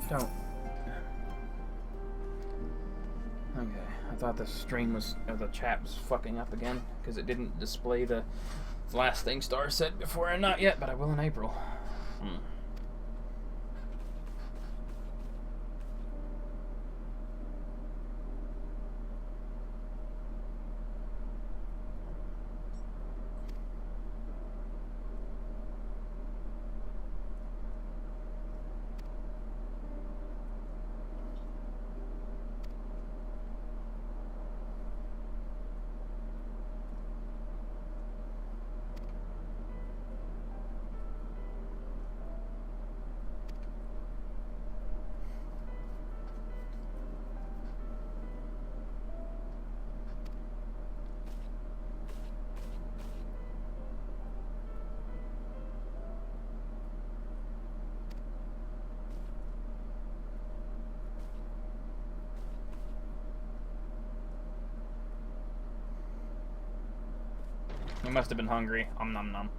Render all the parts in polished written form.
Don't. Okay, I thought the stream was, or the chat was fucking up again because it didn't display the last thing Star said before, and not yet, but I will in April. You must have been hungry. Nom nom.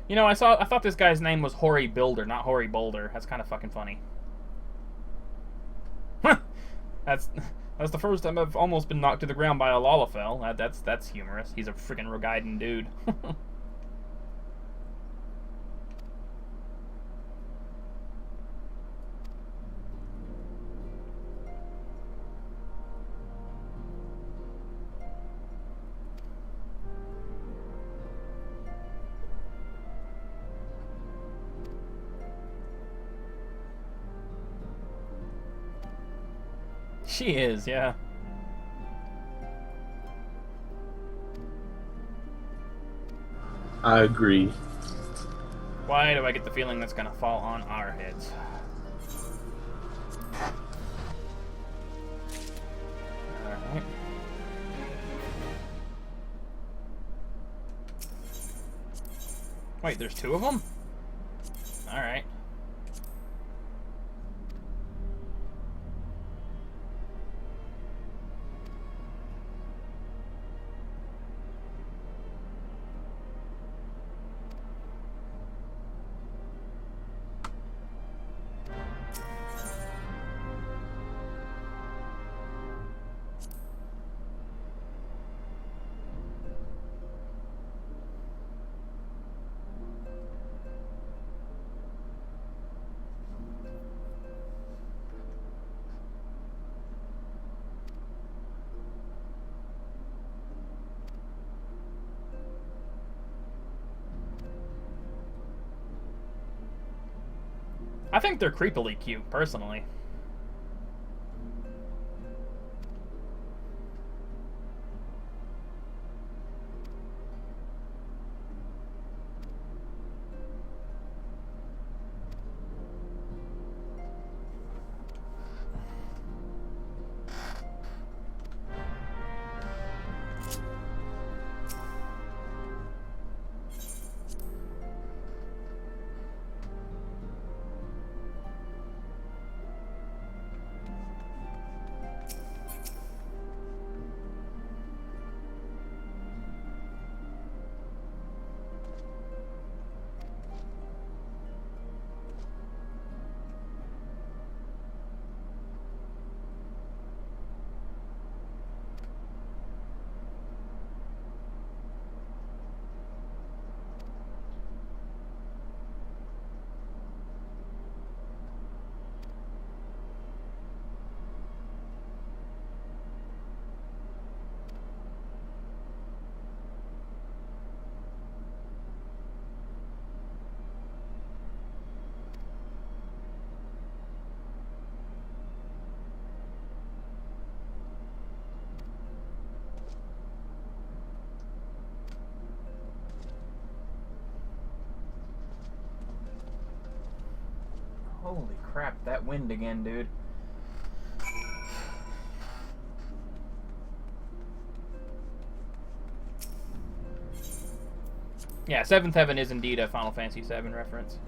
You know, I thought this guy's name was Hoary Builder, not Hoary Boulder. That's kind of fucking funny. That's the first time I've almost been knocked to the ground by a Lalafell. That's humorous. He's a freaking Rogaiden dude. She is, yeah. I agree. Why do I get the feeling that's gonna fall on our heads? Alright. Wait, there's two of them? Alright. I think they're creepily cute, personally. Holy crap, that wind again, dude. Yeah, Seventh Heaven is indeed a Final Fantasy VII reference.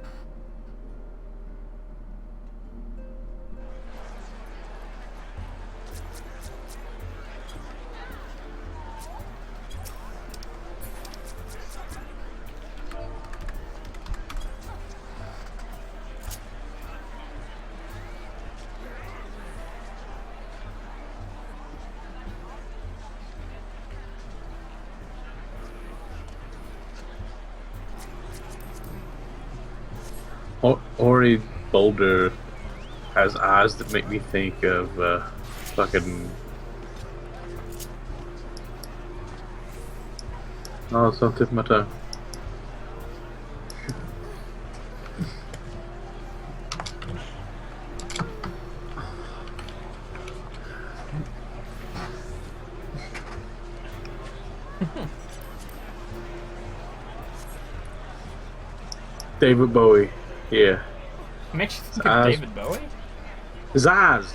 Ori Boulder has eyes that make me think of fucking. Oh, it's on the tip of my tongue. David Bowie. Yeah. Makes you think of David Bowie? His eyes.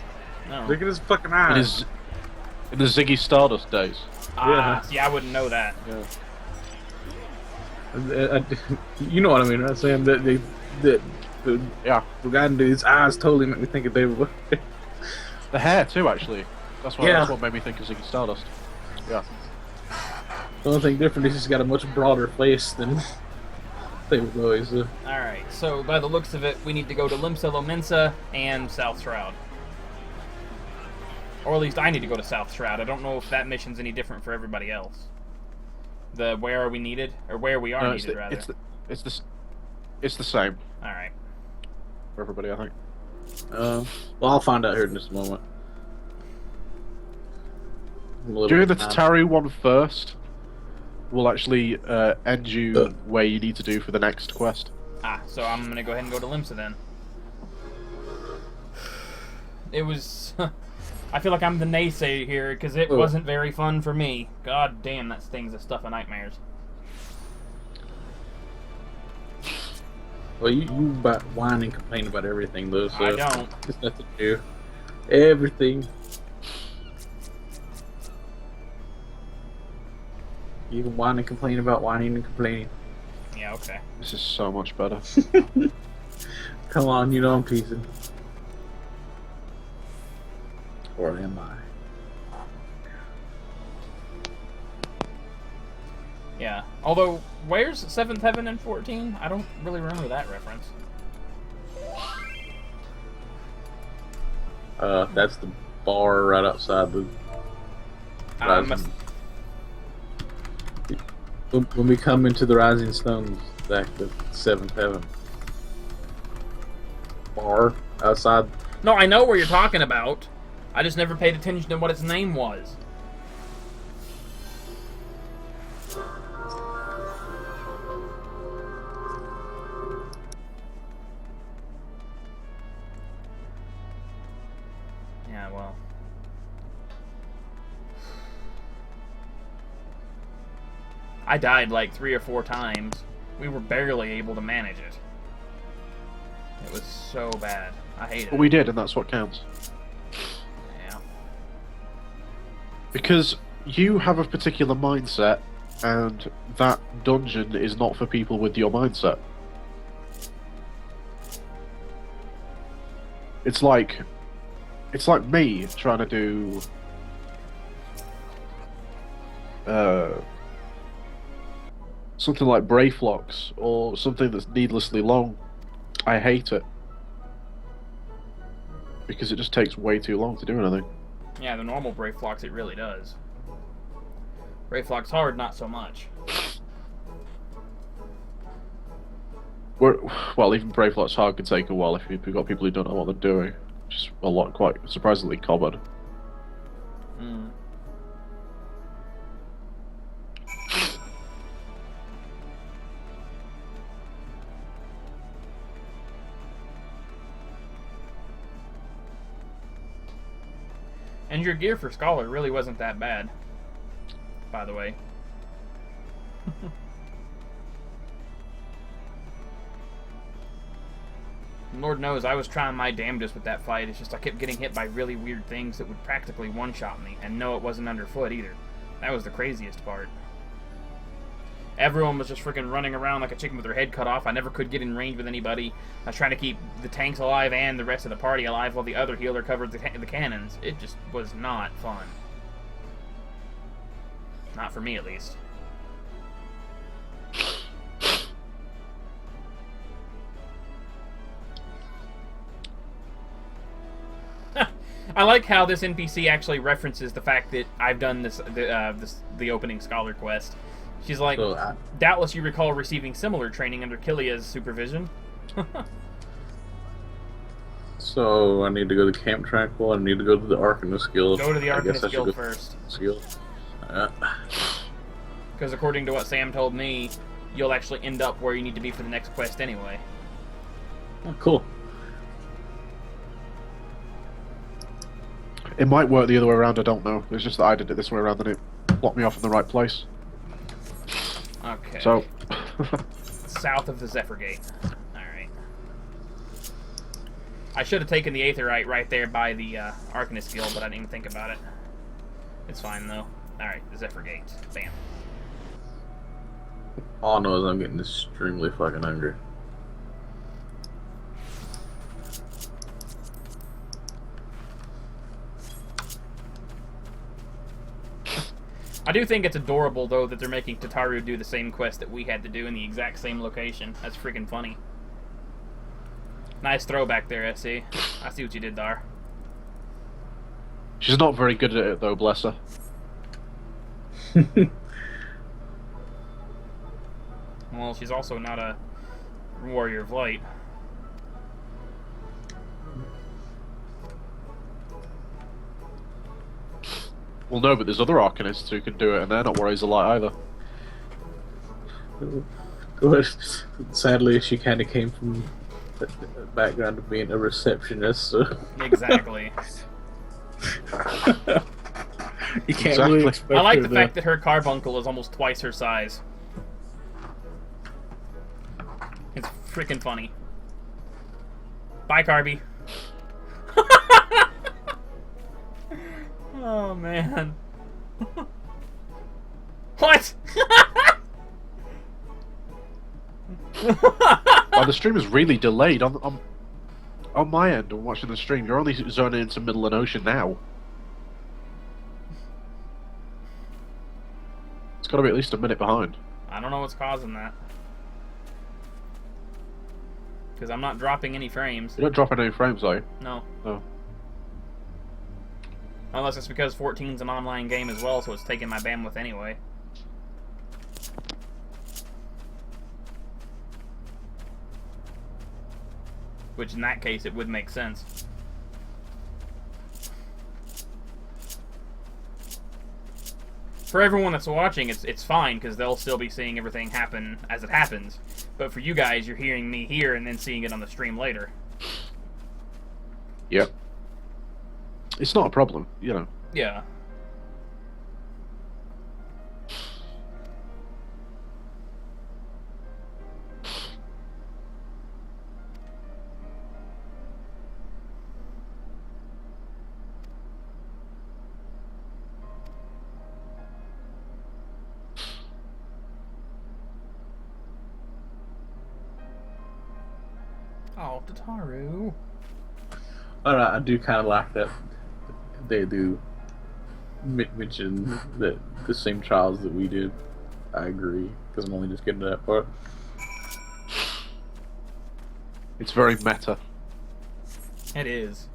No. Look at his fucking eyes. In the Ziggy Stardust days. Yeah, I wouldn't know that. Yeah. You know what I mean, right, Sam? The guy in his eyes totally make me think of David Bowie. The hair too, actually. That's Yeah. what made me think of Ziggy Stardust. Yeah. The only thing different is he's got a much broader face than David Bowie. So. Alright, so by the looks of it, we need to go to Limsa Lominsa and South Shroud. Or at least I need to go to South Shroud. I don't know if that mission's any different for everybody else. The where are we needed? Or where we are needed, rather. It's the same Alright. for everybody, I think. Well, I'll find out here in just a moment. Doing the Tataru one first will actually end you where you need to do for the next quest. So I'm gonna go ahead and go to Limsa then. It was... I feel like I'm the naysayer here, because it wasn't very fun for me. God damn, that sting's the stuff of nightmares. Well, you whine and complain about everything, though, so... I don't. It's nothing new. Everything. You can whine and complain about whining and complaining. Yeah, okay. This is so much better. Come on, you know I'm teasing. Or am I? Yeah. Although, where's 7th Heaven and 14? I don't really remember that reference. That's the bar right outside the... When we come into the Rising Stones, back to 7th Heaven. Bar outside. No, I know where you're talking about. I just never paid attention to what its name was. Yeah, well. I died like 3 or 4 times. We were barely able to manage it. It was so bad. I hated it. But we did, and that's what counts. Yeah. Because you have a particular mindset, and that dungeon is not for people with your mindset. It's like me trying to do something like Brayflocks or something that's needlessly long. I hate it because it just takes way too long to do anything. Yeah, the normal Brayflocks, it really does. Brayflocks hard, not so much. Well, even Brayflocks hard could take a while if you've got people who don't know what they're doing. Which is quite surprisingly common. Mm. And your gear for Scholar really wasn't that bad, by the way. Lord knows I was trying my damnedest with that fight. It's just I kept getting hit by really weird things that would practically one-shot me. And no, it wasn't underfoot either. That was the craziest part. Everyone was just freaking running around like a chicken with their head cut off. I never could get in range with anybody. I was trying to keep the tanks alive and the rest of the party alive while the other healer covered the cannons. It just was not fun. Not for me, at least. I like how this NPC actually references the fact that I've done the opening Scholar quest. She's like, doubtless you recall receiving similar training under Kilia's supervision. So I need to go to Camp Tranquil. I need to go to the Arcanist Guild. Go to the I guess Arcanist I should Guild go first. to the Guild. Because according to what Sam told me, you'll actually end up where you need to be for the next quest anyway. Oh, cool. It might work the other way around, I don't know. It's just that I did it this way around and it blocked me off in the right place. Okay. So... South of the Zephyr Gate. Alright. I should have taken the Aetherite right there by the Arcanist Guild, but I didn't even think about it. It's fine, though. Alright, the Zephyr Gate. Bam. All I know is I'm getting extremely fucking hungry. I do think it's adorable, though, that they're making Tataru do the same quest that we had to do in the exact same location. That's freaking funny. Nice throwback there, SC. I see what you did there. She's not very good at it, though, bless her. Well, she's also not a warrior of light. Well, no, but there's other Arcanists who can do it, and they're not warriors of light either. But sadly, she kind of came from the background of being a receptionist, so... Exactly. You can't really Exactly. expect I like her the to- fact that her carbuncle is almost twice her size. It's freaking funny. Bye, Carby. Oh, man. What? Oh, the stream is really delayed on my end. I'm watching the stream. You're only zoning into Middle and Ocean now. It's got to be at least a minute behind. I don't know what's causing that. Because I'm not dropping any frames. You don't drop any frames, are you? No. No. Unless it's because 14's an online game as well, so it's taking my bandwidth anyway. Which in that case, it would make sense. For everyone that's watching, it's fine, because they'll still be seeing everything happen as it happens. But for you guys, you're hearing me here and then seeing it on the stream later. Yep. It's not a problem, you know. Yeah. Oh, Tataru. I do kind of like that they do mention that the same trials that we did. I agree, because I'm only just getting to that part. It's very meta. It is.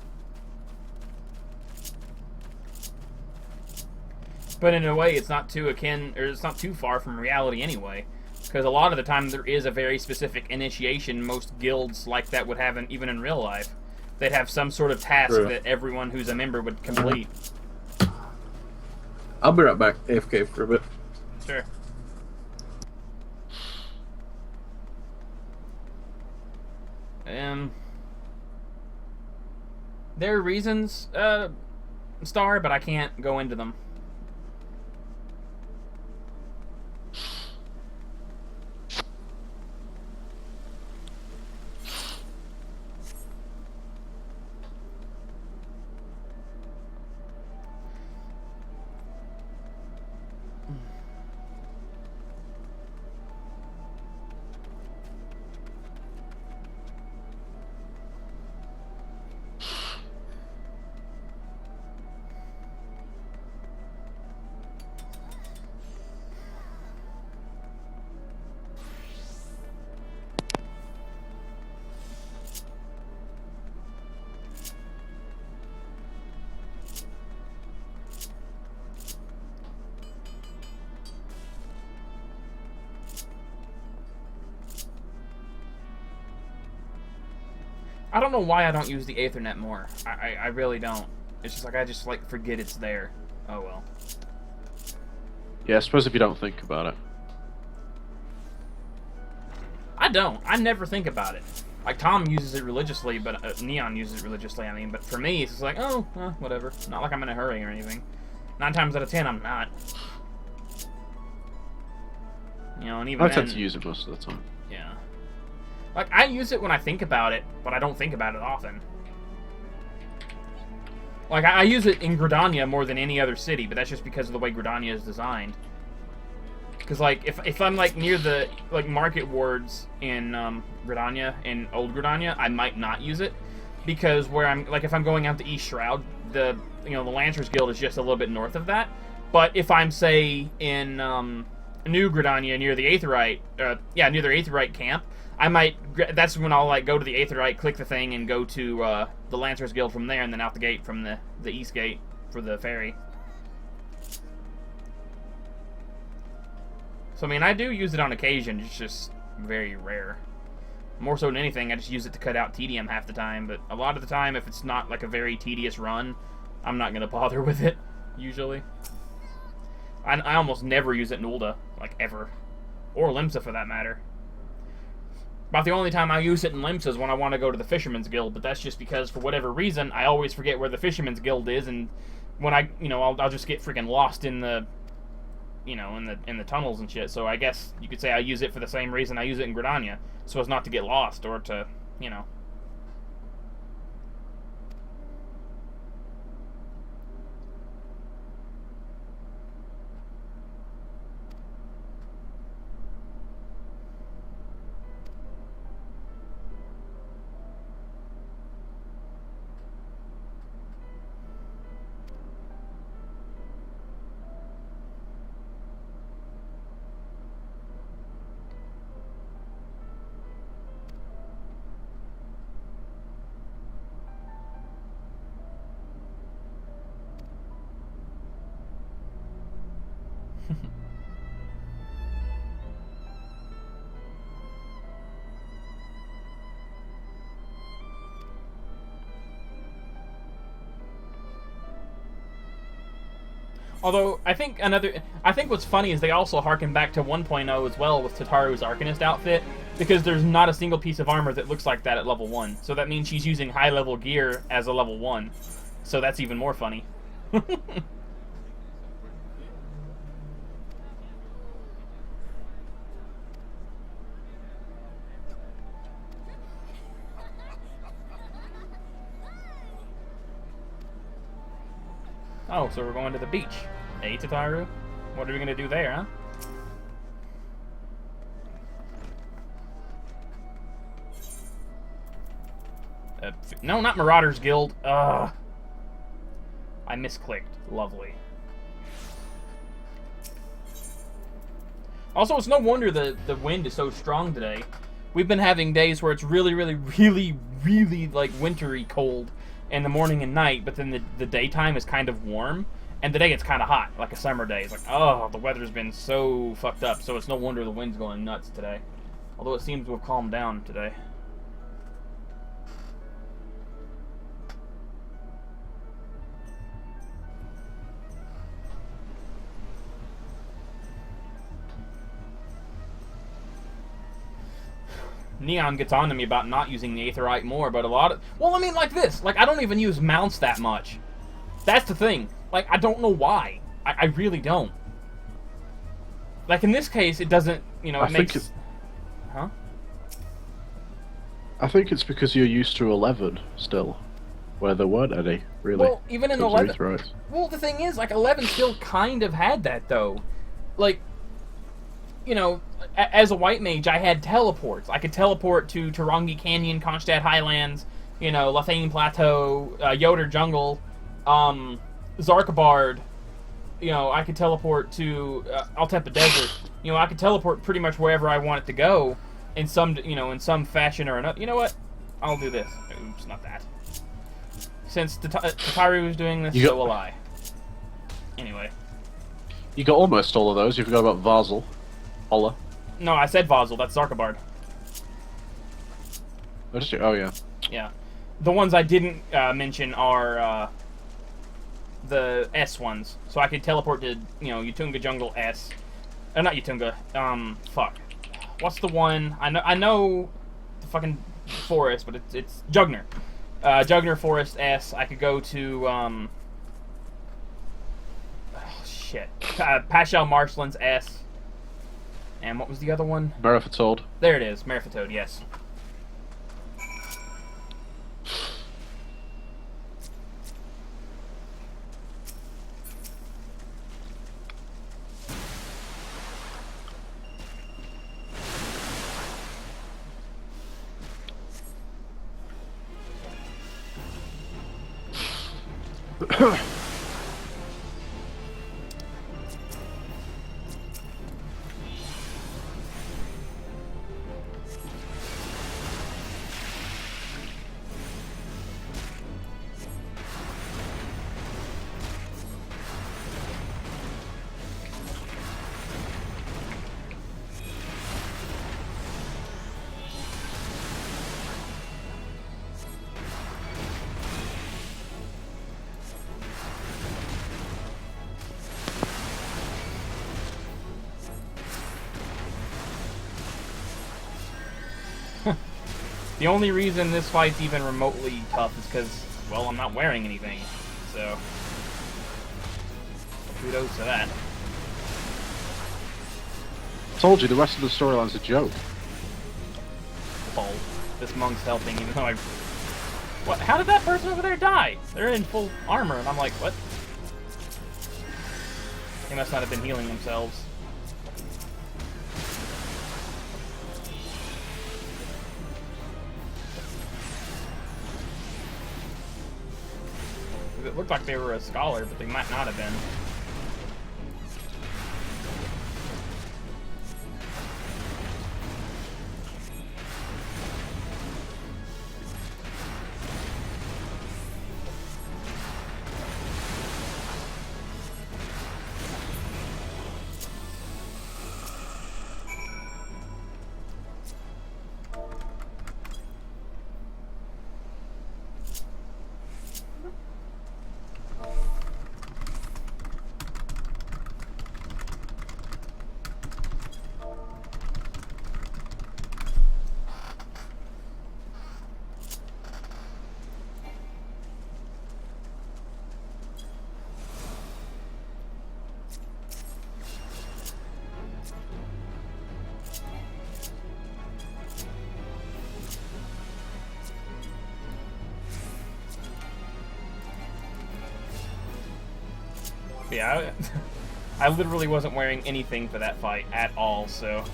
But in a way, it's not too akin, or it's not too far from reality anyway. Because a lot of the time, there is a very specific initiation most guilds like that would have, even in real life. They'd have some sort of task True. that everyone who's a member would complete. I'll be right back, AFK for a bit. Sure. There are reasons, Star, but I can't go into them. I don't know why I don't use the Aethernet more. I really don't. It's just like I just like forget it's there. Oh well. Yeah, I suppose if you don't think about it. I don't. I never think about it. Like Tom uses it religiously, but Neon uses it religiously. I mean, but for me, it's just like, oh, whatever. Not like I'm in a hurry or anything. 9 times out of 10, I'm not. You know, and even I then, tend to use it most of the time. yeah. Like I use it when I think about it, but I don't think about it often. Like I use it in Gridania more than any other city, but that's just because of the way Gridania is designed. Because like if I'm like near the like market wards in Gridania, in Old Gridania, I might not use it because where I'm like if I'm going out to East Shroud, the the Lancers Guild is just a little bit north of that. But if I'm say in New Gridania near the Aetheryte, near their Aetheryte camp, I might. That's when I'll like go to the Aetheryte, click the thing, and go to the Lancers Guild from there, and then out the gate from the East Gate for the ferry. So I mean, I do use it on occasion. It's just very rare. More so than anything, I just use it to cut out tedium half the time. But a lot of the time, if it's not like a very tedious run, I'm not gonna bother with it. Usually, I almost never use it in Ul'dah, like ever, or Limsa for that matter. About the only time I use it in Limsa is when I want to go to the Fisherman's Guild, but that's just because for whatever reason I always forget where the Fisherman's Guild is, and when I'll just get freaking lost in the in the tunnels and shit. So I guess you could say I use it for the same reason I use it in Gridania, so as not to get lost or to Although, I think what's funny is they also harken back to 1.0 as well with Tataru's Arcanist outfit, because there's not a single piece of armor that looks like that at level 1. So that means she's using high-level gear as a level 1. So that's even more funny. Oh, so we're going to the beach. Hey, Tataru? What are we going to do there, huh? No, not Marauders Guild. Ugh. I misclicked. Lovely. Also, it's no wonder the wind is so strong today. We've been having days where it's really, really, really, really, like, wintry cold in the morning and night, but then the daytime is kind of warm, and today it's kind of hot, like a summer day. It's like, oh, the weather's been so fucked up, so it's no wonder the wind's going nuts today. Although it seems to have calmed down today. Neon gets on to me about not using the Aetheryte more, but a lot of... Well, I mean, like this. Like, I don't even use mounts that much. That's the thing. Like, I don't know why. I really don't. Like, in this case, it doesn't, it makes... Huh? I think it's because you're used to 11 still, where there weren't any, really. Well, even in 11... Well, the thing is, like, 11 still kind of had that, though. Like... as a white mage, I had teleports. I could teleport to Tarongi Canyon, Kronstadt Highlands, Lathane Plateau, Yoder Jungle, Zarkabard. I could teleport to Altepa Desert. I could teleport pretty much wherever I want it to go, in some fashion or another. You know what? I'll do this. Oops, not that. Since Tataru is doing this, so will I. Anyway. You got almost all of those. You forgot about Vazel. Ola. No, I said Vazel. That's Zarkabard. Oh, did you? Oh, yeah. Yeah. the ones I didn't mention are the S ones. So I could teleport to, Utunga Jungle S. Not Utunga. Fuck. What's the one? I know the fucking forest, but it's Jugner. Jugner Forest S. I could go to, Pashel Marshlands S. And what was the other one? Merifatoad. There it is. Merifatoad, yes. The only reason this fight's even remotely tough is because, well, I'm not wearing anything, so kudos to that. Told you, the rest of the storyline's a joke. Oh, this monk's helping, even though What? How did that person over there die? They're in full armor, and I'm like, what? They must not have been healing themselves. It looked like they were a scholar, but they might not have been. Yeah, I literally wasn't wearing anything for that fight at all, so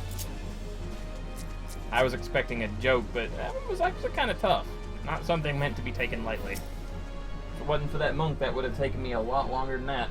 I was expecting a joke, but that was actually kind of tough. Not something meant to be taken lightly. If it wasn't for that monk, that would have taken me a lot longer than that.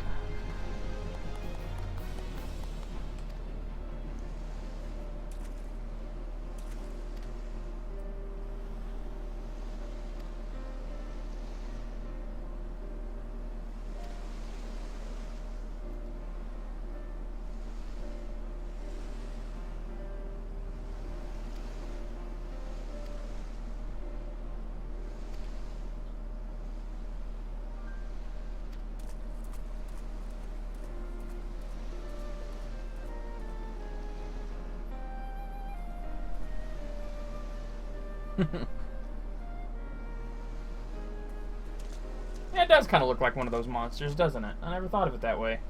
Yeah, it does kind of look like one of those monsters, doesn't it? I never thought of it that way.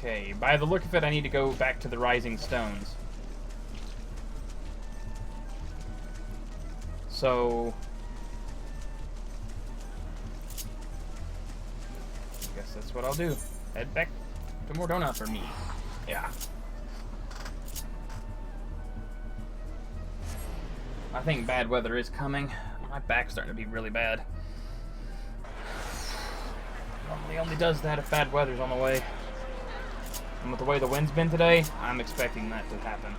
Okay, by the look of it, I need to go back to the Rising Stones. So I guess that's what I'll do. Head back to Mordona for me. Yeah. I think bad weather is coming. My back's starting to be really bad. It only does that if bad weather's on the way. And with the way the wind's been today, I'm expecting that to happen.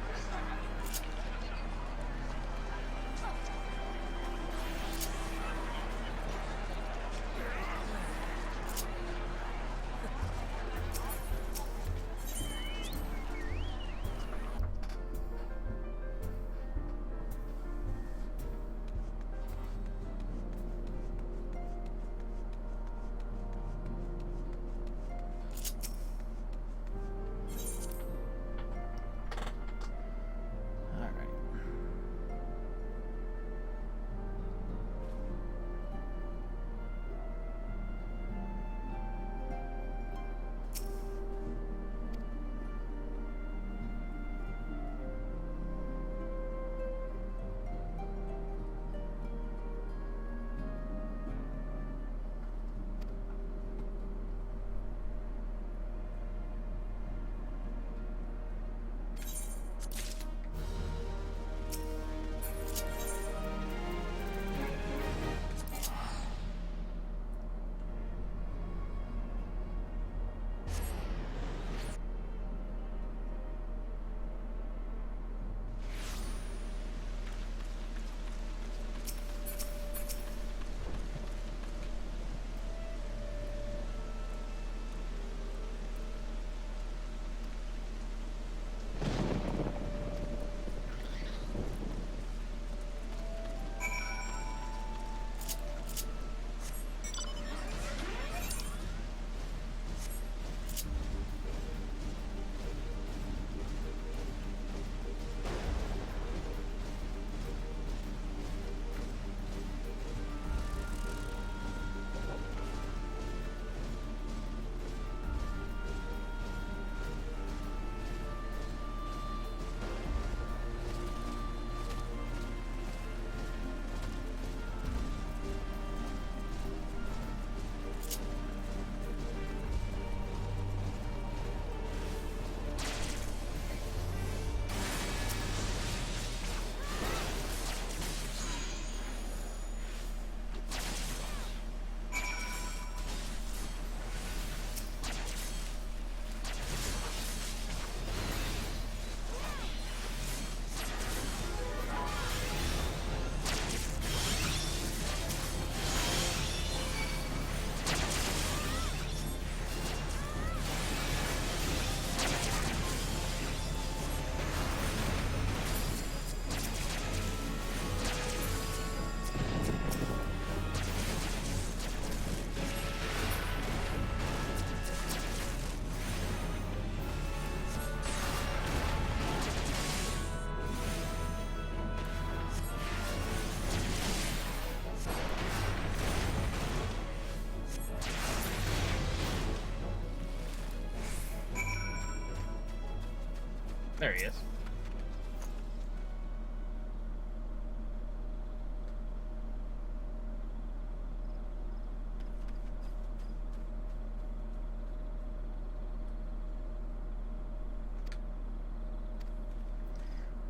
There he is.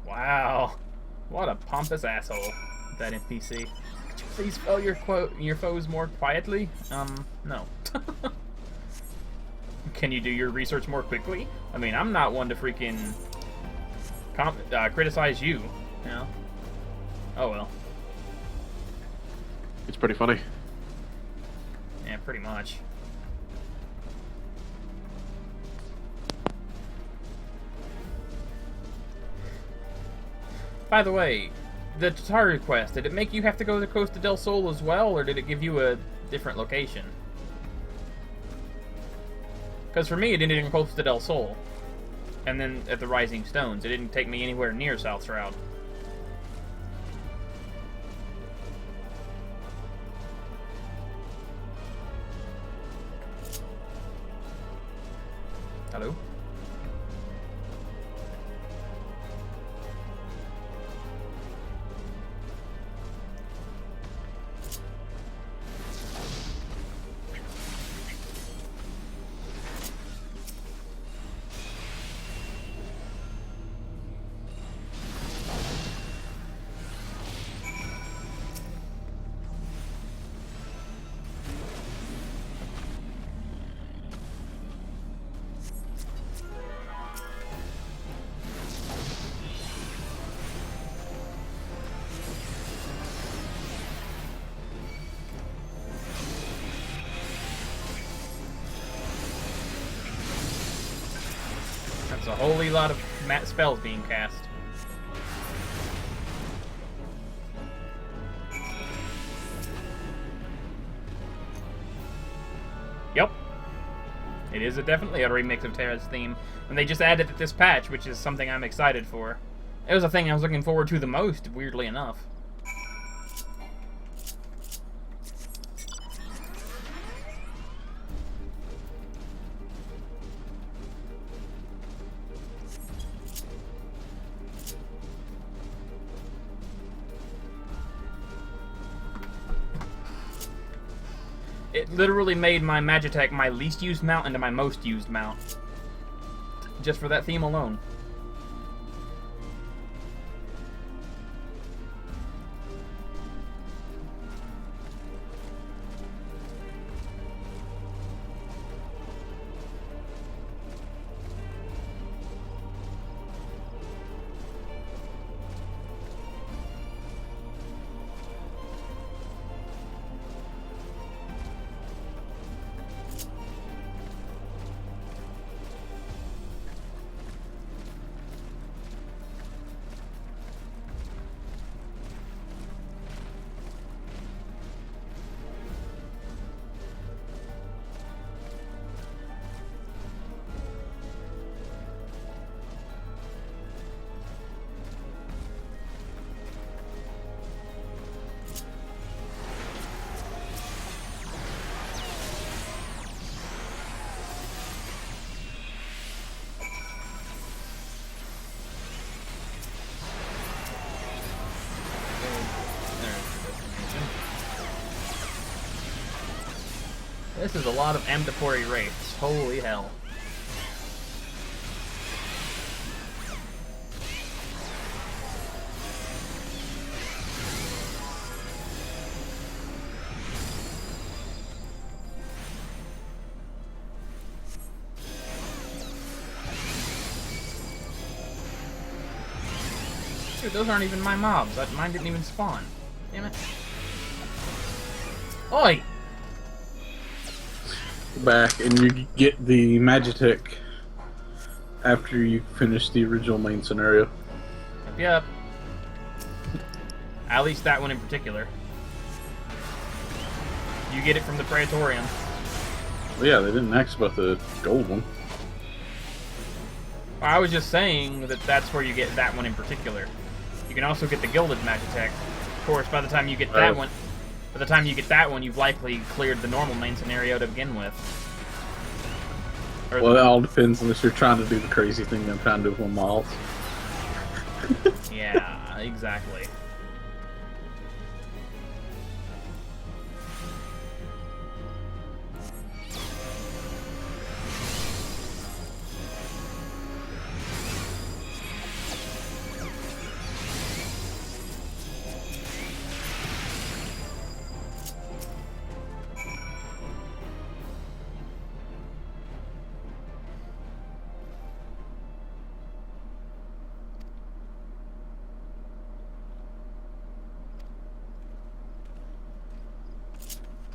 Wow. What a pompous asshole, that NPC. Could you please spell your foes more quietly? No. Can you do your research more quickly? I mean, I'm not one to freaking criticize you, you know? Oh well. It's pretty funny. Yeah, pretty much. By the way, the Tataru quest, did it make you have to go to Costa del Sol as well, or did it give you a different location? Because for me, it ended in Costa del Sol. And then at the Rising Stones. It didn't take me anywhere near South Shroud. Hello? That's a whole lot of spells being cast. Yep. It is definitely a remix of Terra's theme. And they just added it this patch, which is something I'm excited for. It was a thing I was looking forward to the most, weirdly enough. It literally made my Magitek my least used mount into my most used mount. Just for that theme alone. This is a lot of Amdapori Wraiths. Holy hell. Dude, those aren't even my mobs. Mine didn't even spawn. Damn it. Oi! Back, and you get the Magitek after you finish the original main scenario. Yep. At least that one in particular. You get it from the Praetorian. Well, yeah, they didn't ask about the gold one. I was just saying that that's where you get that one in particular. You can also get the Gilded Magitek. Of course, by the time you get that one, you've likely cleared the normal main scenario to begin with. Well, it all depends unless you're trying to do the crazy thing I'm trying to do with my malls. Yeah, exactly.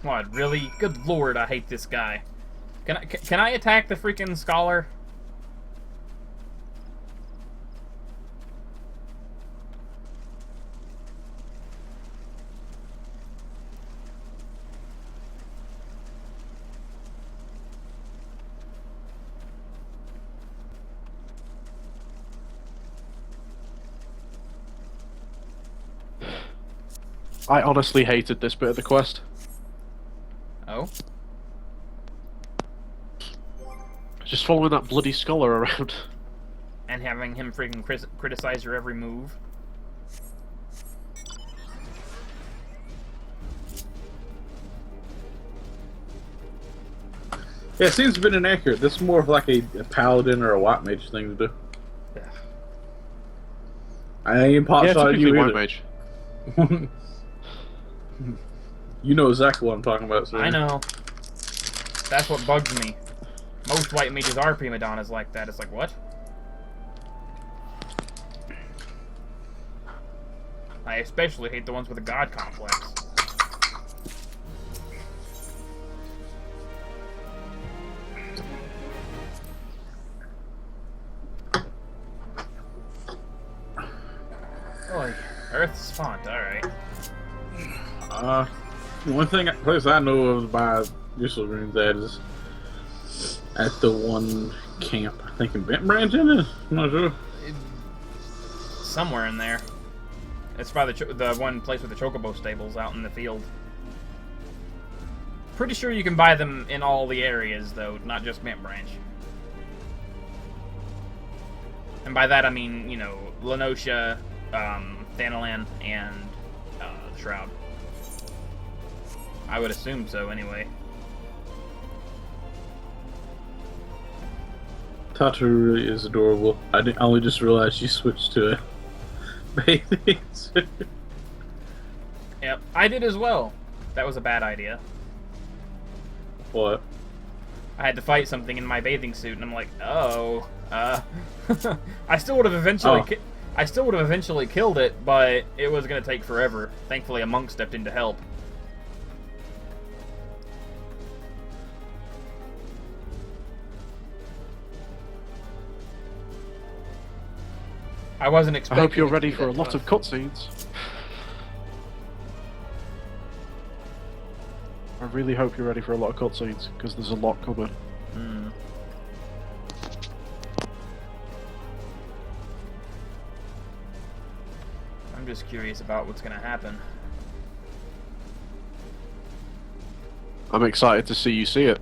What, really? Good lord, I hate this guy. Can I attack the freaking scholar? I honestly hated this bit of the quest. Oh? Just following that bloody scholar around. And having him freaking criticize your every move. Yeah, it seems a bit inaccurate. This is more of like a paladin or a white mage thing to do. Yeah. I ain't pot Yeah, shotting typically you white either. mage. You know exactly what I'm talking about, sir. I know. That's what bugs me. Most white mages are prima donnas like that. It's like, what? I especially hate the ones with a god complex. Earth's Font. All right. Place I know of to buy useful runes at is at the one camp. I think in Bent Branch, isn't it? I'm not sure. Somewhere in there. It's by the one place with the chocobo stables out in the field. Pretty sure you can buy them in all the areas, though, not just Bent Branch. And by that I mean, you know, Lenosha, Thanalan, and the Shroud. I would assume so, anyway. Tatu really is adorable. I only just realized she switched to a bathing suit. Yep, I did as well. That was a bad idea. What? I had to fight something in my bathing suit, and I'm like, oh, I still would have eventually, I still would have eventually killed it, but it was gonna take forever. Thankfully, a monk stepped in to help. I wasn't I expecting. hope you're it to ready be for a that lot of tough. cutscenes. I really hope you're ready for a lot of cutscenes, because there's a lot coming. Mm. I'm just curious about what's gonna happen. I'm excited to see you see it.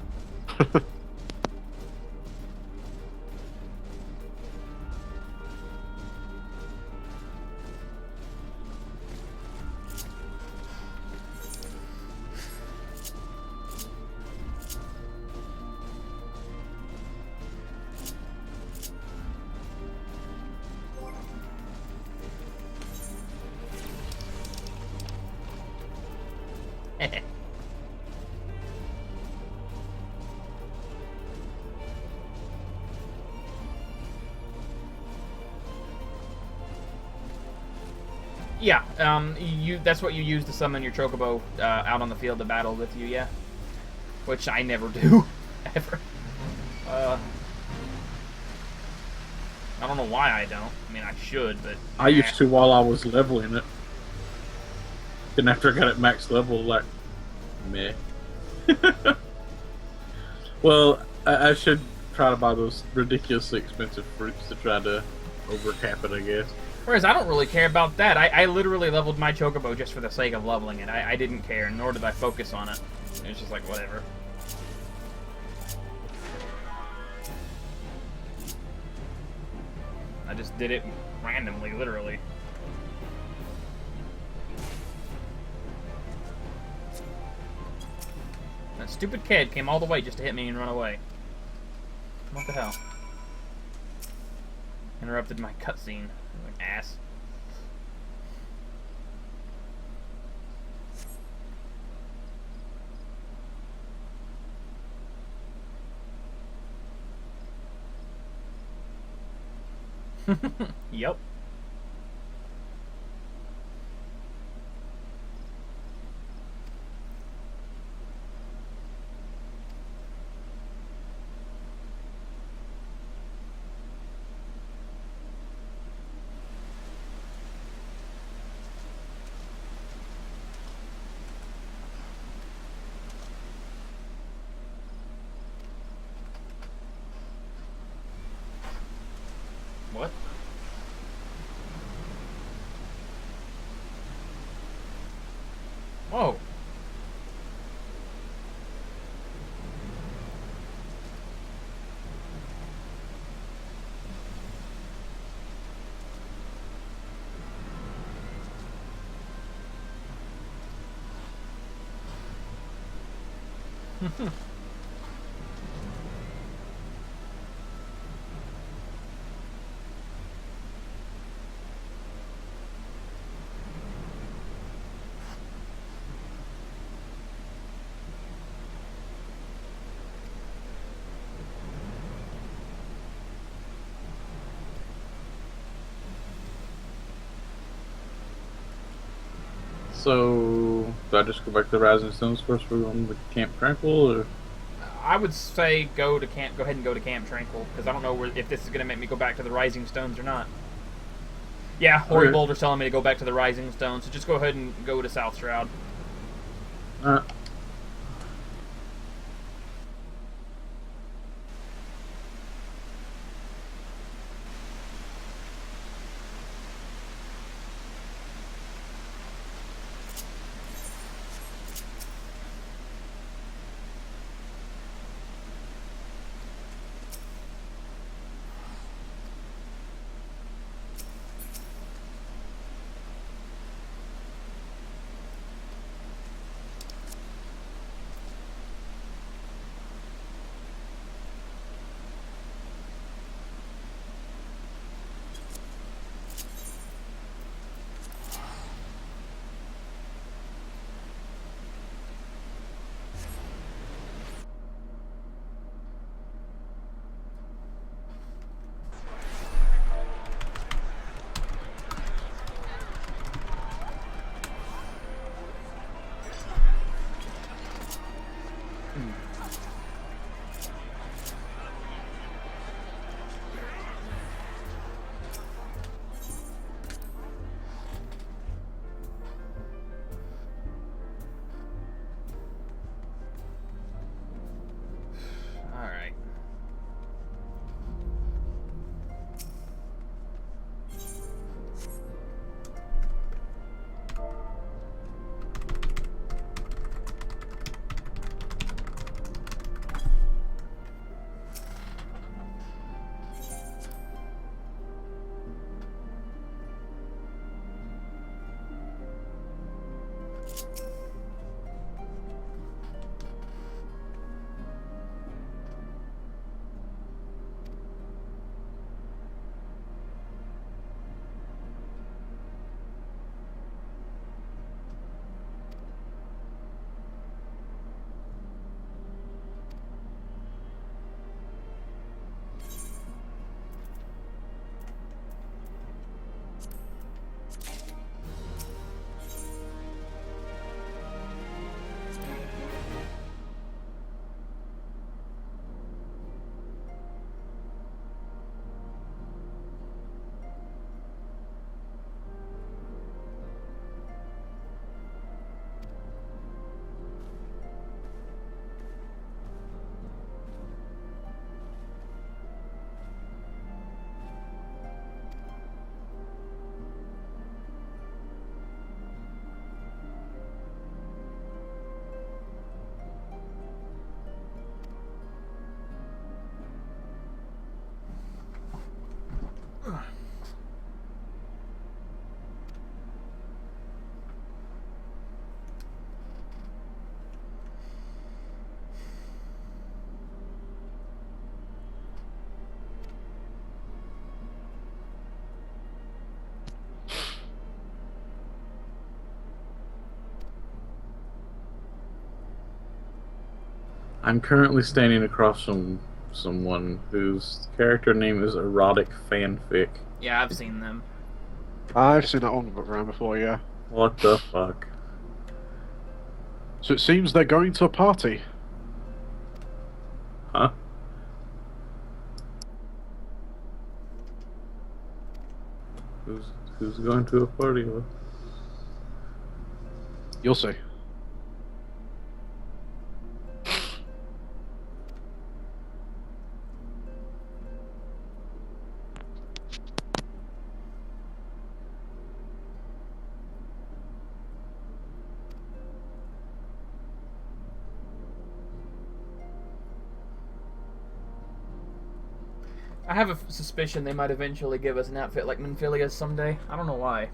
Yeah, that's what you use to summon your chocobo out on the field to battle with you, yeah. Which I never do, ever. I don't know why I don't. I mean, I should, but... I used to while I was leveling it. Then after I got it max level, like, meh. Well, I should try to buy those ridiculously expensive fruits to try to overcap it, I guess. Whereas I don't really care about that. I literally leveled my chocobo just for the sake of leveling it. I didn't care, nor did I focus on it. It was just like, whatever. I just did it randomly, literally. That stupid kid came all the way just to hit me and run away. What the hell? Interrupted my cutscene. Like ass. Yep. What? Whoa. So, do I just go back to the Rising Stones first for going to Camp Tranquil, or? I would say go ahead and go to Camp Tranquil, because I don't know if this is going to make me go back to the Rising Stones or not. Yeah, Hori Okay. Boulder's telling me to go back to the Rising Stone, so just go ahead and go to South Shroud. Uh, Alright. I'm currently standing across from someone whose character name is Erotic Fanfic. Yeah, I've seen them. I've seen that one around before, yeah. What the fuck? So it seems they're going to a party. Huh? Who's going to a party with? You'll see. I have a suspicion they might eventually give us an outfit like Minfilia's someday. I don't know why.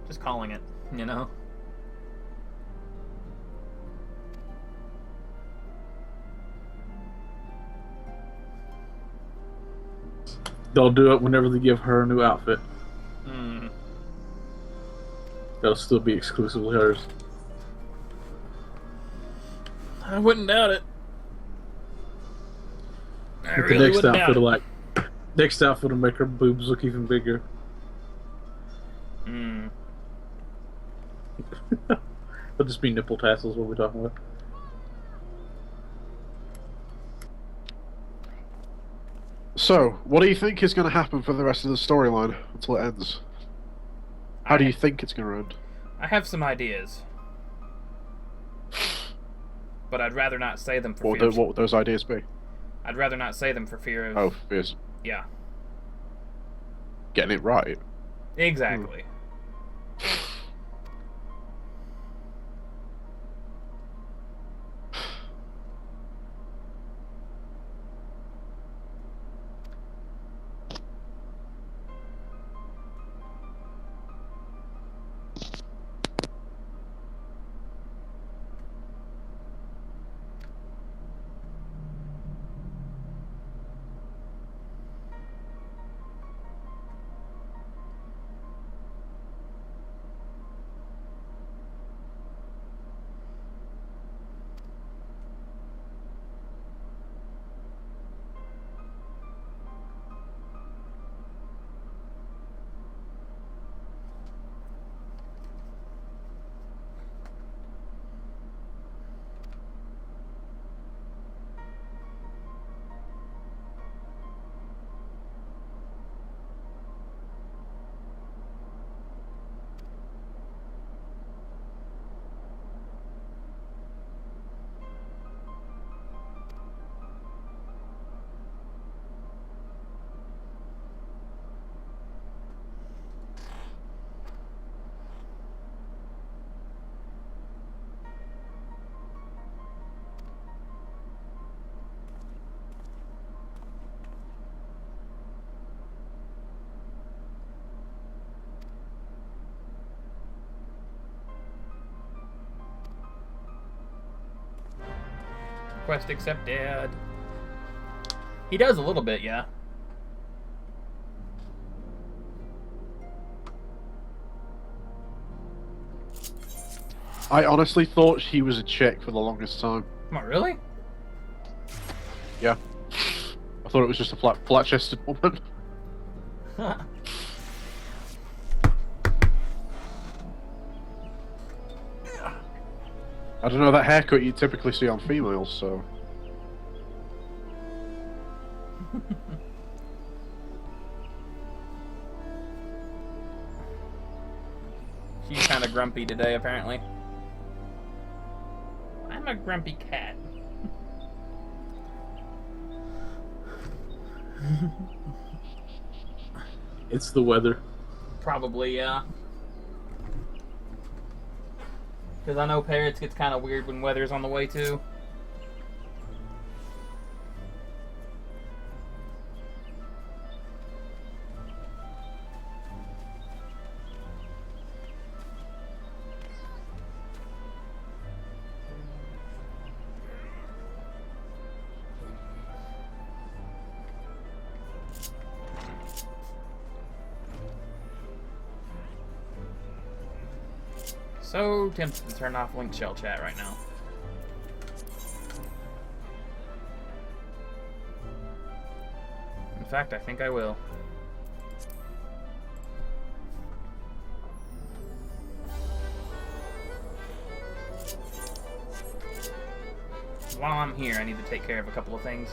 Just calling it, you know? They'll do it whenever they give her a new outfit. Hmm. That'll still be exclusively hers. I wouldn't doubt it. I The really next wouldn't doubt outfit it. will next outfit will make her boobs look even bigger. Hmm. It'll just be nipple tassels. What we're talking about. So, what do you think is going to happen for the rest of the storyline until it ends? How do you think it's going to end? I have some ideas. But I'd rather not say them for fear of... What would those ideas be? I'd rather not say them for fear of... Oh, fears. Yeah. Getting it right. Exactly. Quest accepted. He does a little bit, yeah. I honestly thought he was a chick for the longest time. Come on, really? Yeah. I thought it was just a flat-chested woman. I don't know, that haircut you typically see on females, so... She's kind of grumpy today, apparently. I'm a grumpy cat. It's the weather. Probably, yeah. Because I know parrots gets kind of weird when weather's on the way, too. So tempted to turn off Link Shell chat right now. In fact, I think I will. While I'm here, I need to take care of a couple of things.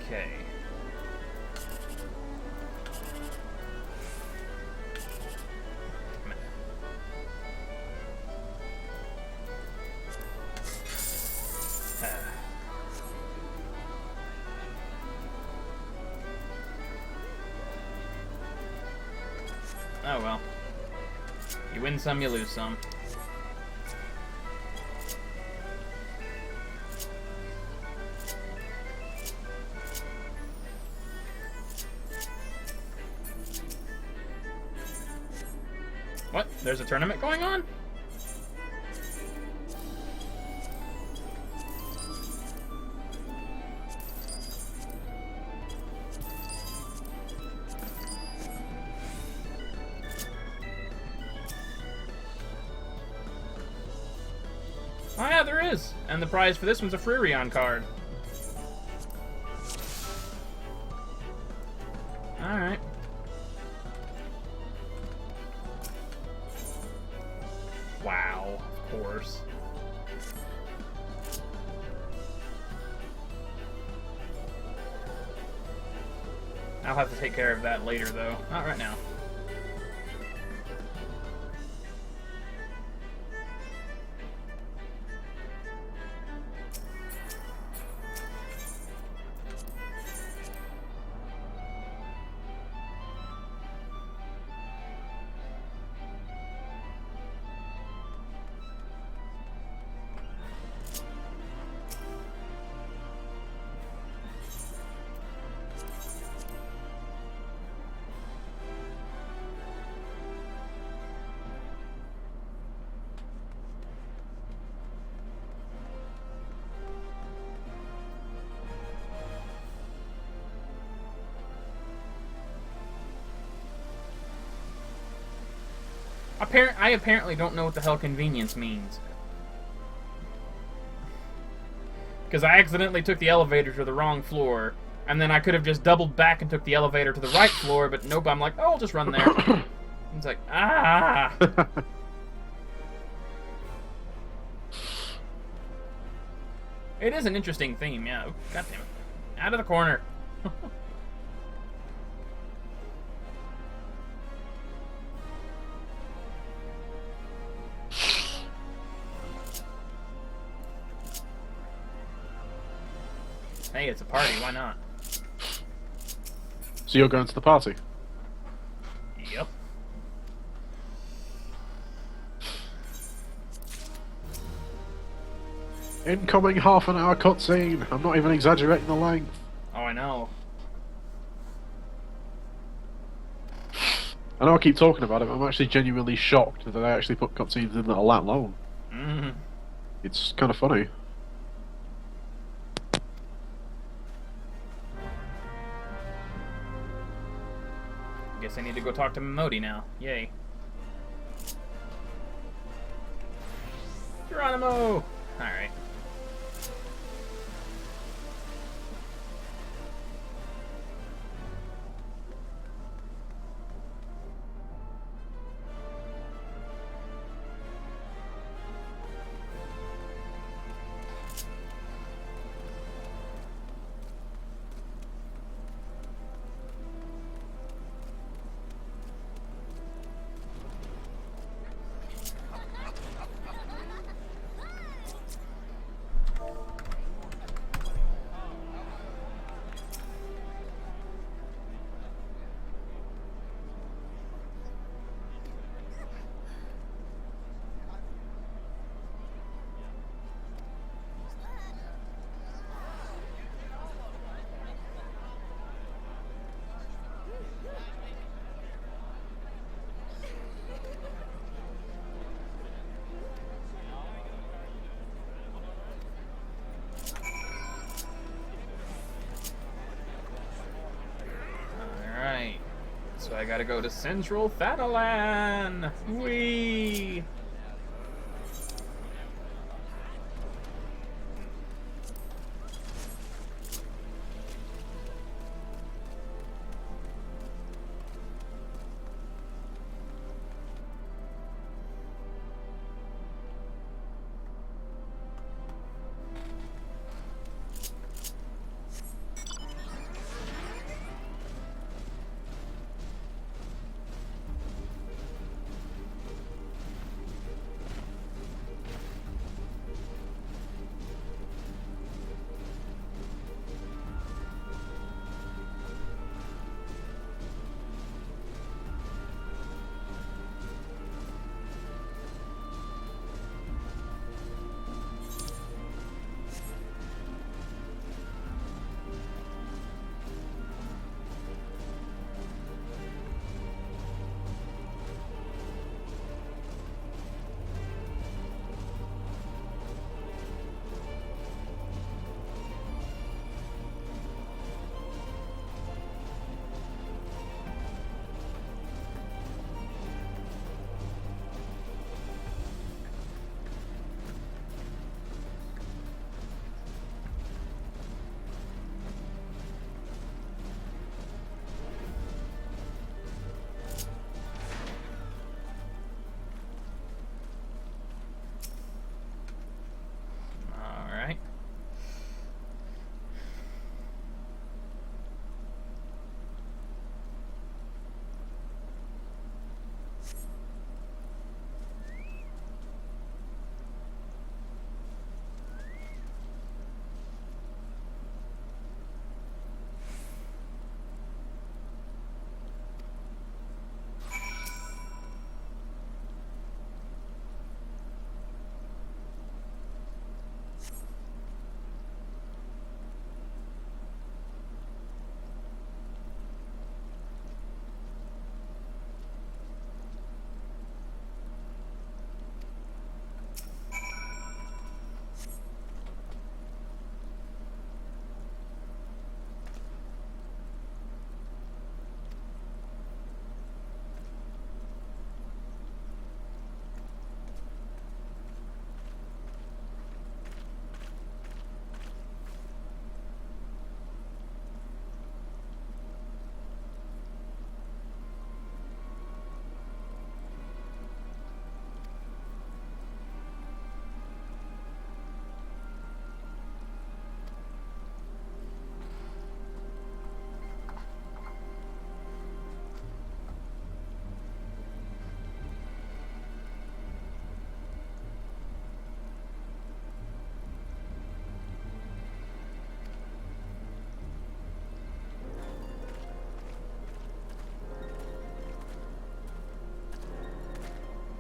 Okay. Oh well. You win some, you lose some. What? There's a tournament going on? Oh yeah, there is. And the prize for this one's a Furion card. Alright. course. I'll have to take care of that later, though. Not right now. I apparently don't know what the hell convenience means. Because I accidentally took the elevator to the wrong floor, and then I could have just doubled back and took the elevator to the right floor, but nope, I'm like, oh, I'll just run there. It's like, ah! It is an interesting theme, yeah. Oh, God damn it. Out of the corner. Hey, it's a party, why not? So you're going to the party? Yep. Incoming half-an-hour cutscene. I'm not even exaggerating the length. Oh, I know. I know I keep talking about it, but I'm actually genuinely shocked that they actually put cutscenes in that are that long. Mm-hmm. It's kind of funny. Guess I need to go talk to Modi now. Yay. Geronimo! Alright. Alright. So I gotta go to Central Thanalan! Whee!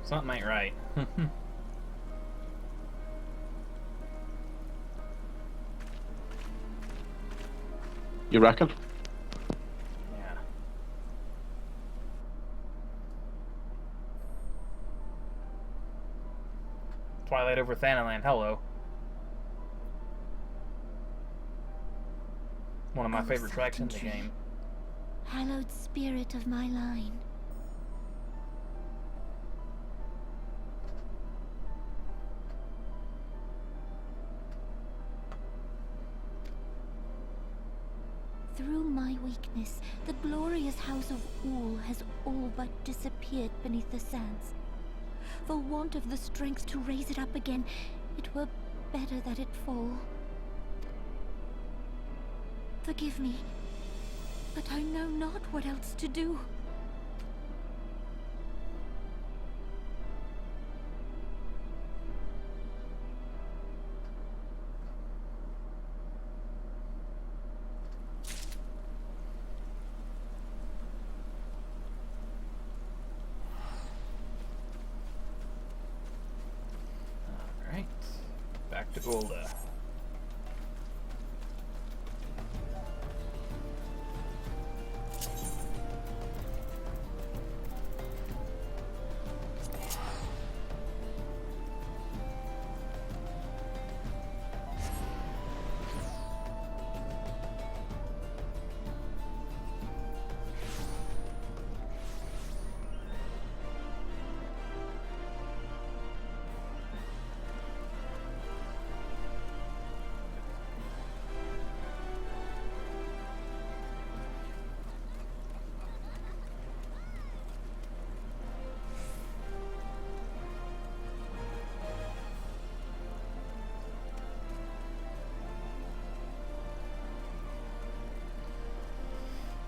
Something ain't right. You reckon? Yeah. Twilight over Thanalan, hello. One of my Oh, favorite tracks in the Sargentry. game. Hallowed spirit of my line. Through my weakness, the glorious house of Ul has all but disappeared beneath the sands. For want of the strength to raise it up again, it were better that it fall. Forgive me, but I know not what else to do. Alright. Back to Golda.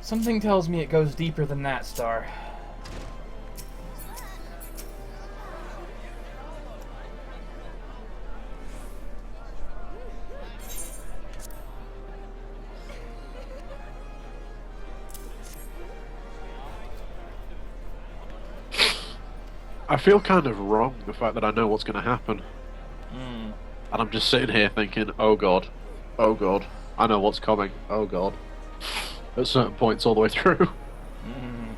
Something tells me it goes deeper than that, Star. I feel kind of wrong, the fact that I know what's going to happen. Mm. And I'm just sitting here thinking, oh god, I know what's coming, oh god. At certain points all the way through. Mm.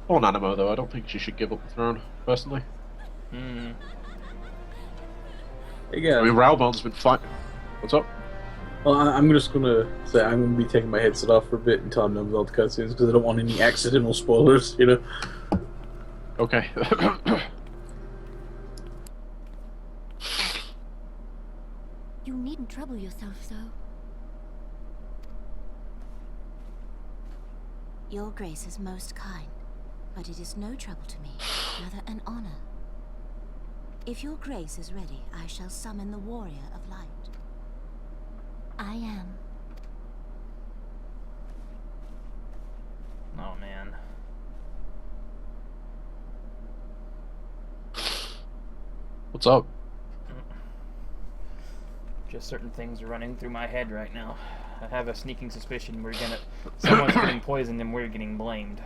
On Animo, though, I don't think she should give up the throne, personally. Mm. Hey guys. I mean, Raubon's been fighting. What's up? Well, I'm just gonna say I'm gonna be taking my headset off for a bit until I'm done with all the cutscenes because I don't want any accidental spoilers, you know. Okay. You needn't trouble yourself so. Your Grace is most kind, but it is no trouble to me, rather an honor. If your Grace is ready, I shall summon the Warrior of Light. I am. Oh man. What's up? Just certain things are running through my head right now. I have a sneaking suspicion someone's getting poisoned and we're getting blamed.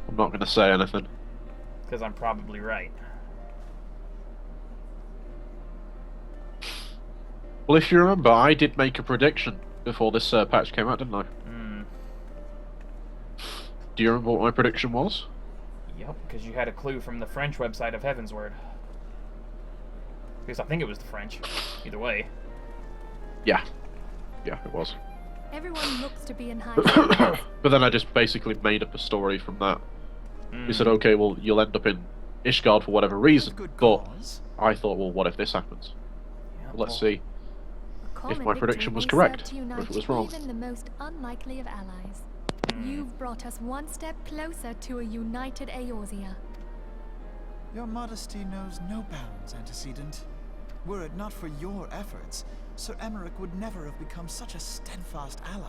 I'm not going to say anything. Because I'm probably right. Well, if you remember, I did make a prediction before this patch came out, didn't I? Hmm. Do you remember what my prediction was? Yep, because you had a clue from the French website of Heavensward. Because I think it was the French. Either way. Yeah. Yeah, it was. Everyone looks to be in high. But then I just basically made up a story from that. Mm. We said, okay, well, you'll end up in Ishgard for whatever reason, Good but cause. I thought, well, what if this happens? Yeah, Let's well, see. If my prediction was correct, or if it was wrong. Even the most unlikely of allies. mm. You've brought us one step closer to a united Eorzea. Your modesty knows no bounds, Antecedent. Were it not for your efforts, Sir Emmerich would never have become such a steadfast ally.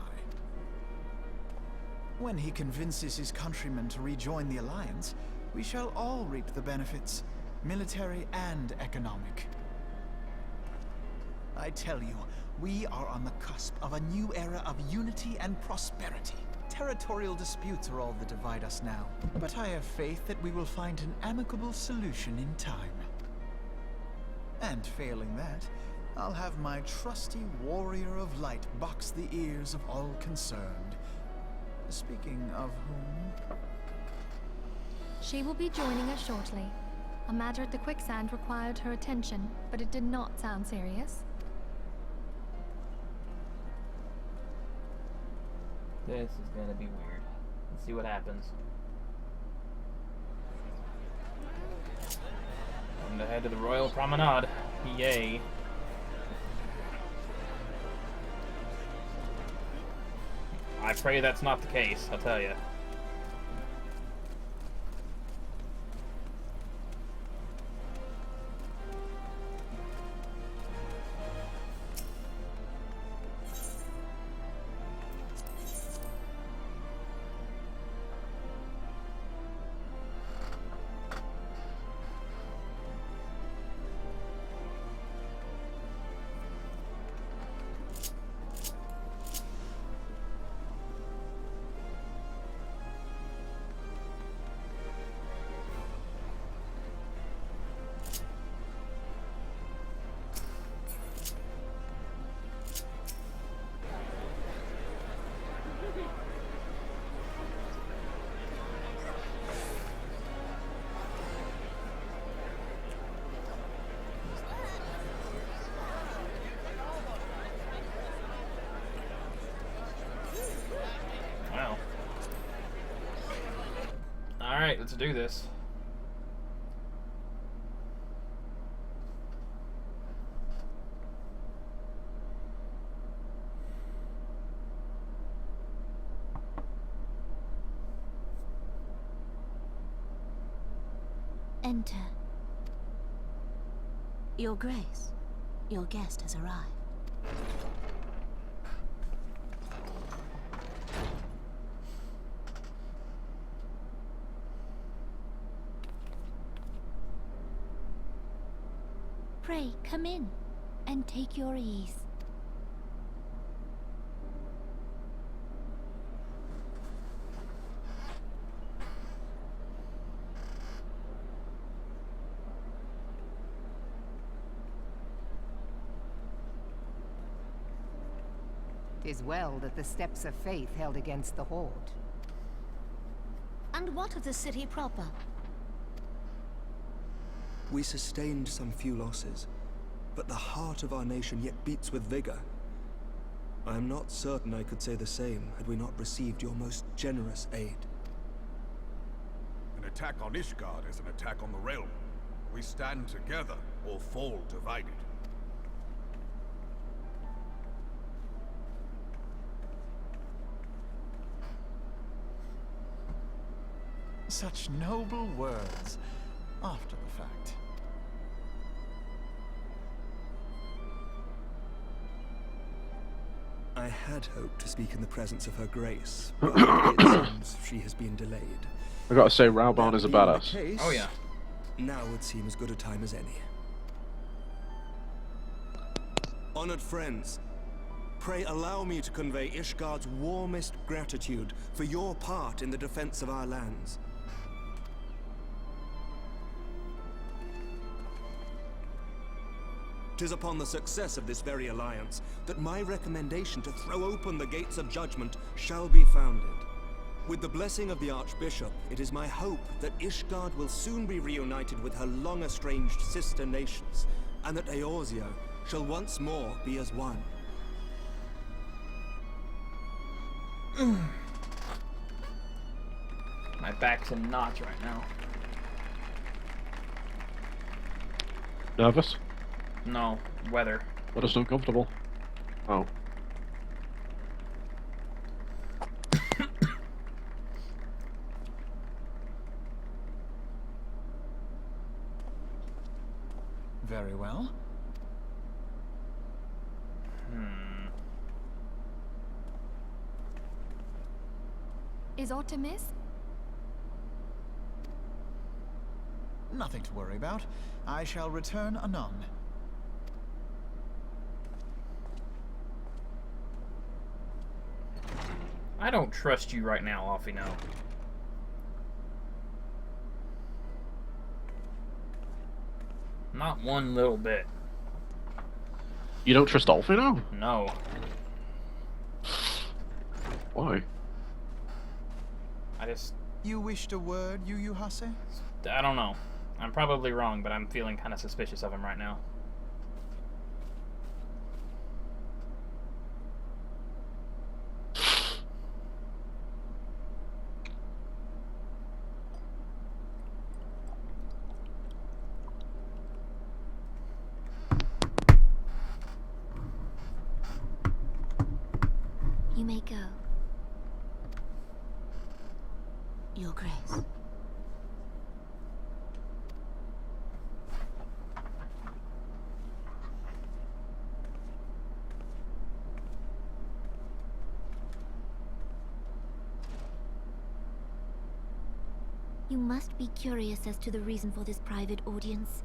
When he convinces his countrymen to rejoin the Alliance, we shall all reap the benefits, military and economic. I tell you, we are on the cusp of a new era of unity and prosperity. Territorial disputes are all that divide us now, but I have faith that we will find an amicable solution in time. And failing that, I'll have my trusty warrior of light box the ears of all concerned. Speaking of whom... She will be joining us shortly. A matter at the quicksand required her attention, but it did not sound serious. This is gonna be weird. Let's see what happens. On the head of the Royal Promenade. Yay. I pray that's not the case, I'll tell you. Alright, let's do this. Enter. Your Grace, your guest has arrived. Pray, come in, and take your ease. "'Tis well that the steps of faith held against the Horde. And what of the city proper? We sustained some few losses, but the heart of our nation yet beats with vigor. I am not certain I could say the same had we not received your most generous aid. An attack on Ishgard is an attack on the realm. We stand together or fall divided. Such noble words, after the fact. I had hoped to speak in the presence of her grace, but it seems she has been delayed. I gotta say, Raubahn is a That being the badass. case, Oh yeah. now would seem as good a time as any. Honored friends, pray allow me to convey Ishgard's warmest gratitude for your part in the defense of our lands. 'Tis upon the success of this very alliance that my recommendation to throw open the gates of judgment shall be founded. With the blessing of the Archbishop, it is my hope that Ishgard will soon be reunited with her long-estranged sister nations, and that Eorzea shall once more be as one. My back's in knots right now. Nervous? No, weather. But it's uncomfortable. Oh. Very well. Is aught amiss? Nothing to worry about. I shall return anon. I don't trust you right now, Alfino. Not one little bit. You don't trust Alfino? No. Why? I just... You wished a word, Yu Hase? I don't know. I'm probably wrong, but I'm feeling kind of suspicious of him right now. You may go. Your Grace. You must be curious as to the reason for this private audience.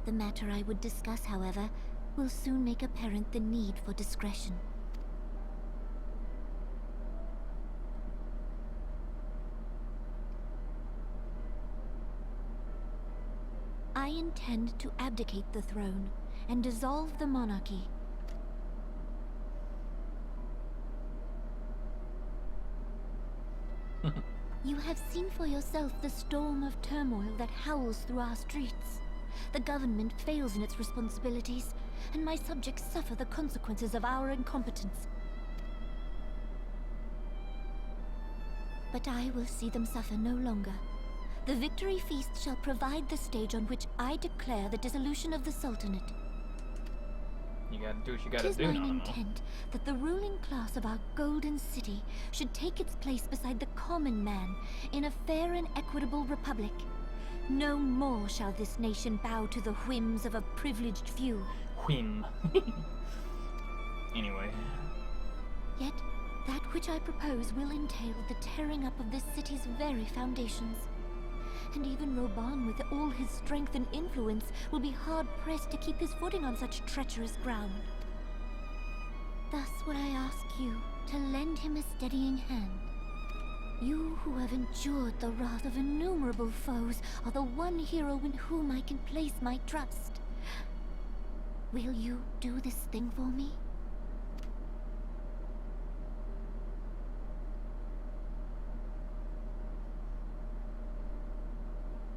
The matter I would discuss, however, will soon make apparent the need for discretion. I intend to abdicate the throne and dissolve the monarchy. You have seen for yourself the storm of turmoil that howls through our streets. The government fails in its responsibilities, and my subjects suffer the consequences of our incompetence. But I will see them suffer no longer. The victory feast shall provide the stage on which I declare the dissolution of the Sultanate. You gotta do what you gotta 'Tis do, mine no. intent that the ruling class of our golden city should take its place beside the common man in a fair and equitable republic. No more shall this nation bow to the whims of a privileged few. Whim. Anyway. Yet, that which I propose will entail the tearing up of this city's very foundations. And even Roban, with all his strength and influence, will be hard-pressed to keep his footing on such treacherous ground. Thus would I ask you to lend him a steadying hand. You who have endured the wrath of innumerable foes are the one hero in whom I can place my trust. Will you do this thing for me?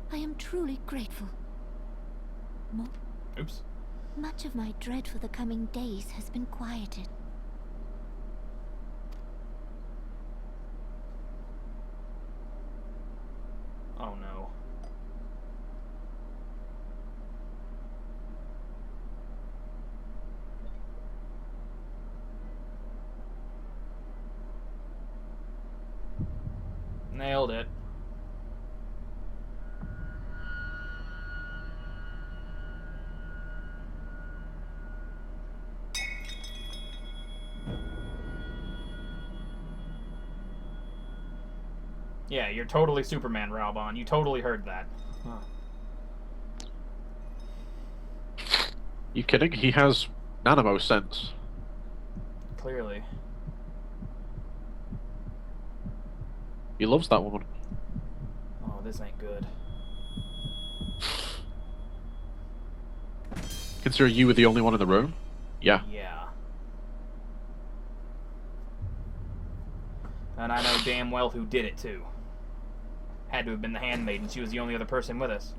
I am truly grateful. Oops. Much of my dread for the coming days has been quieted. Oh no. Nailed it. Yeah, you're totally Superman, Raubon. You totally heard that. Huh. You kidding? He has Nanamo sense. Clearly. He loves that woman. Oh, this ain't good. Consider you were the only one in the room? Yeah. Yeah. And I know damn well who did it, too. Had to have been the handmaiden. She was the only other person with us.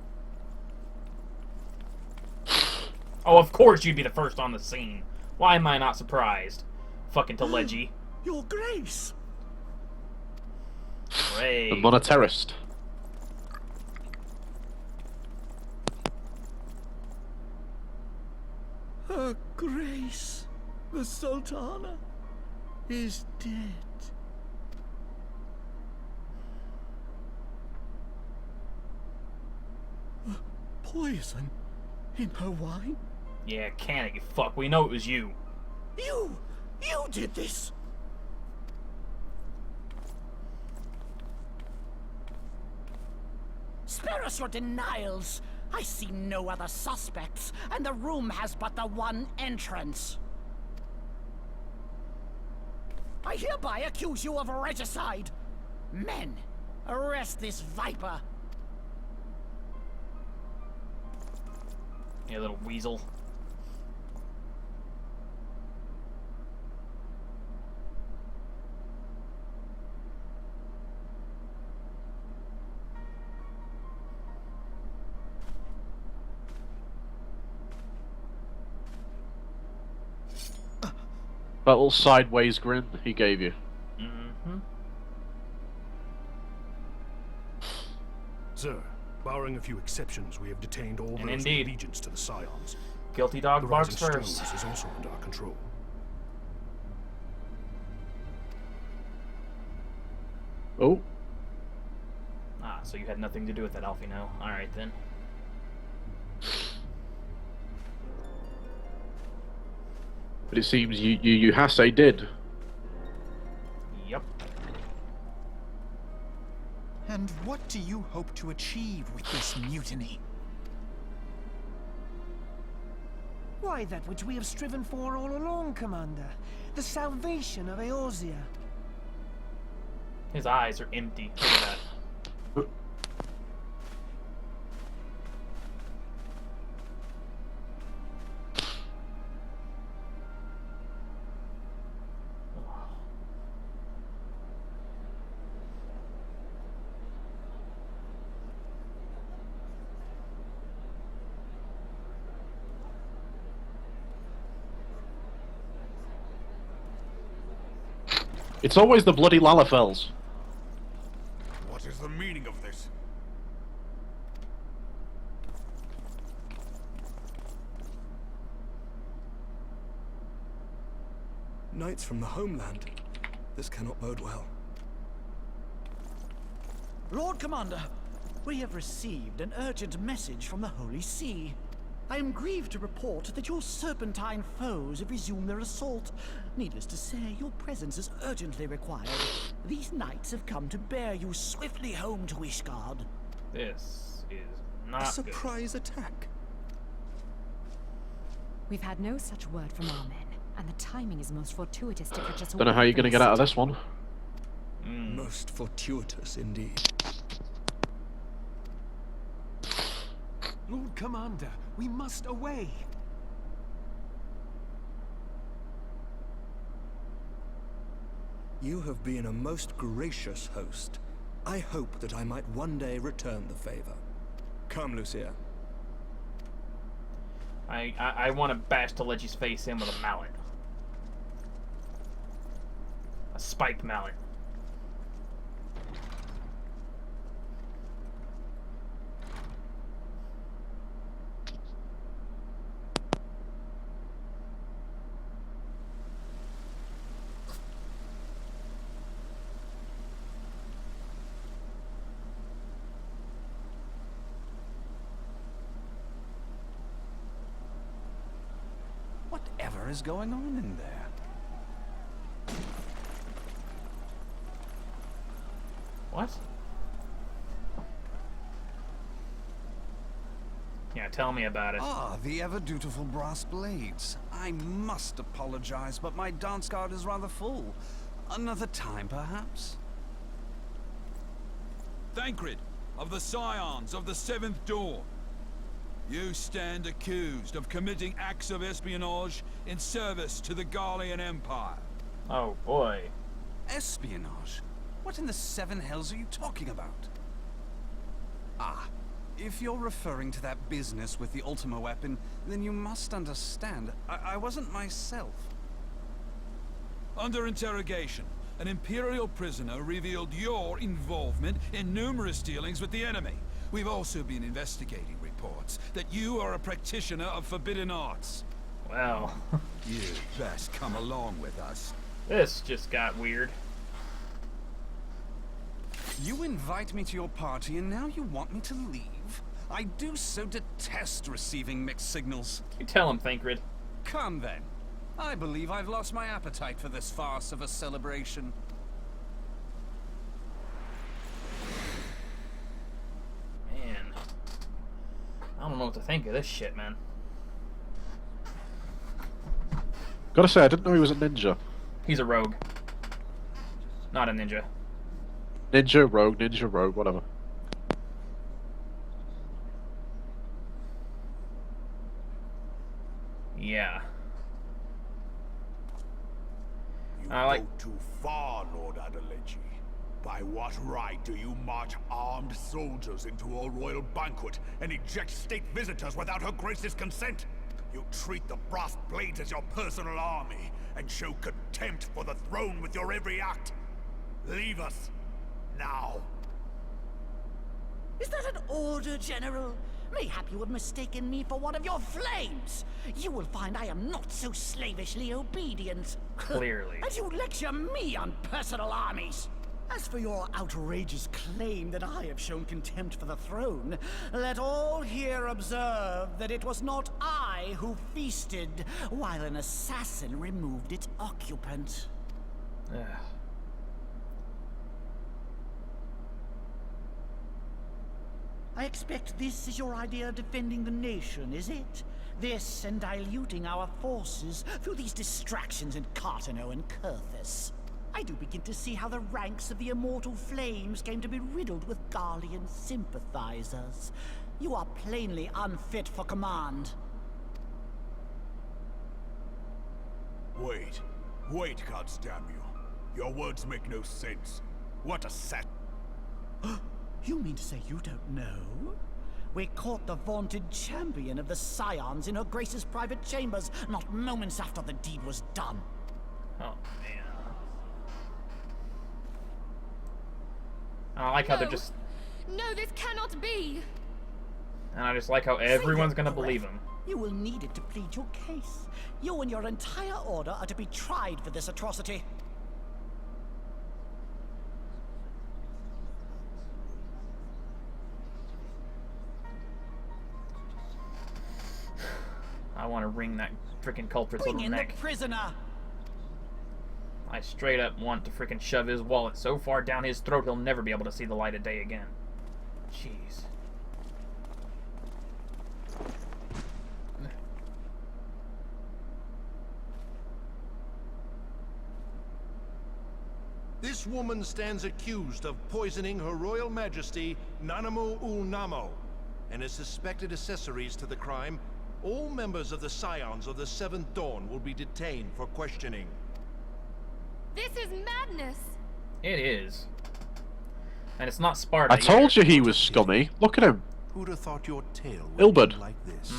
Oh, of course you'd be the first on the scene. Why am I not surprised? Fucking Teleji. Your Grace! Great. The monetarist. Her Grace, the Sultana, is dead. Poison in her wine? Yeah, can it, you fuck. We know it was you. You did this! Spare us your denials! I see no other suspects, and the room has but the one entrance. I hereby accuse you of regicide. Men, arrest this viper. You little weasel. That little sideways grin he gave you. Mm-hmm. Sir, barring a few exceptions, we have detained all And those indeed. allegiance to the Scions. Guilty dog The barks Rising first. Stones is also under our control. Oh. Ah, so you had nothing to do with that, Alfino. Alright then. But it seems you Hase did. Yep. And what do you hope to achieve with this mutiny? Why, that which we have striven for all along, Commander. The salvation of Eorzea. His eyes are empty. Look at that. It's always the bloody Lalafels. What is the meaning of this? Knights from the homeland. This cannot bode well. Lord Commander, we have received an urgent message from the Holy See. I am grieved to report that your serpentine foes have resumed their assault. Needless to say, your presence is urgently required. These knights have come to bear you swiftly home to Ishgard. This is A not good. surprise attack. We've had no such word from our men, and the timing is most fortuitous to catch us. Don't know how you're going to get out of this one. Most fortuitous indeed. Lord Commander, we must away. You have been a most gracious host. I hope that I might one day return the favor. Come, Lucia. I want to bash Telechi's face in with a mallet. A spiked mallet. Whatever is going on in there? What? Yeah, tell me about it. Ah, the ever-dutiful brass blades. I must apologize, but my dance card is rather full. Another time, perhaps? Thancred, of the Scions of the Seventh Dawn. You stand accused of committing acts of espionage in service to the Garlean Empire. Oh, boy. Espionage? What in the seven hells are you talking about? Ah, if you're referring to that business with the Ultima weapon, then you must understand, I wasn't myself. Under interrogation, an Imperial prisoner revealed your involvement in numerous dealings with the enemy. We've also been investigating reports that you are a practitioner of forbidden arts. Wow. You'd best come along with us. This just got weird. You invite me to your party and now you want me to leave? I do so detest receiving mixed signals. You tell him, Thancred. Come then. I believe I've lost my appetite for this farce of a celebration. Man. think of this shit, man. Gotta say, I didn't know he was a ninja. He's a rogue. Not a ninja. Ninja, rogue, whatever. Yeah. You I like... go too far, Lord Adeleji. By what right do you march armed soldiers into a royal banquet and eject state visitors without her grace's consent? You treat the brass blades as your personal army and show contempt for the throne with your every act. Leave us. Now. Is that an order, General? Mayhap you have mistaken me for one of your flames. You will find I am not so slavishly obedient. Clearly. And you lecture me on personal armies. As for your outrageous claim that I have shown contempt for the throne, let all here observe that it was not I who feasted, while an assassin removed its occupant. Ugh. I expect this is your idea of defending the nation, is it? This and diluting our forces through these distractions in Cartano and Kurthus. I do begin to see how the ranks of the Immortal Flames came to be riddled with Garlean sympathizers. You are plainly unfit for command. Wait, goddamn you! Your words make no sense. What a set. You mean to say you don't know? We caught the vaunted champion of the Scions in her Grace's private chambers, not moments after the deed was done. Oh, man. I like how they're just... No, this cannot be! And I just like how everyone's gonna believe him. You will need it to plead your case. You and your entire order are to be tried for this atrocity. I want to wring that freaking culprit's Bring little in neck. the prisoner. I straight up want to freaking shove his wallet so far down his throat he'll never be able to see the light of day again. Jeez. This woman stands accused of poisoning Her Royal Majesty Nanamu ul Namo and is suspected accessories to the crime. All members of the Scions of the Seventh Dawn will be detained for questioning. This is madness! It is. And it's not Sparta. I told you he was scummy. Look at him. Who'd have thought your tale would Ilberd. end like this?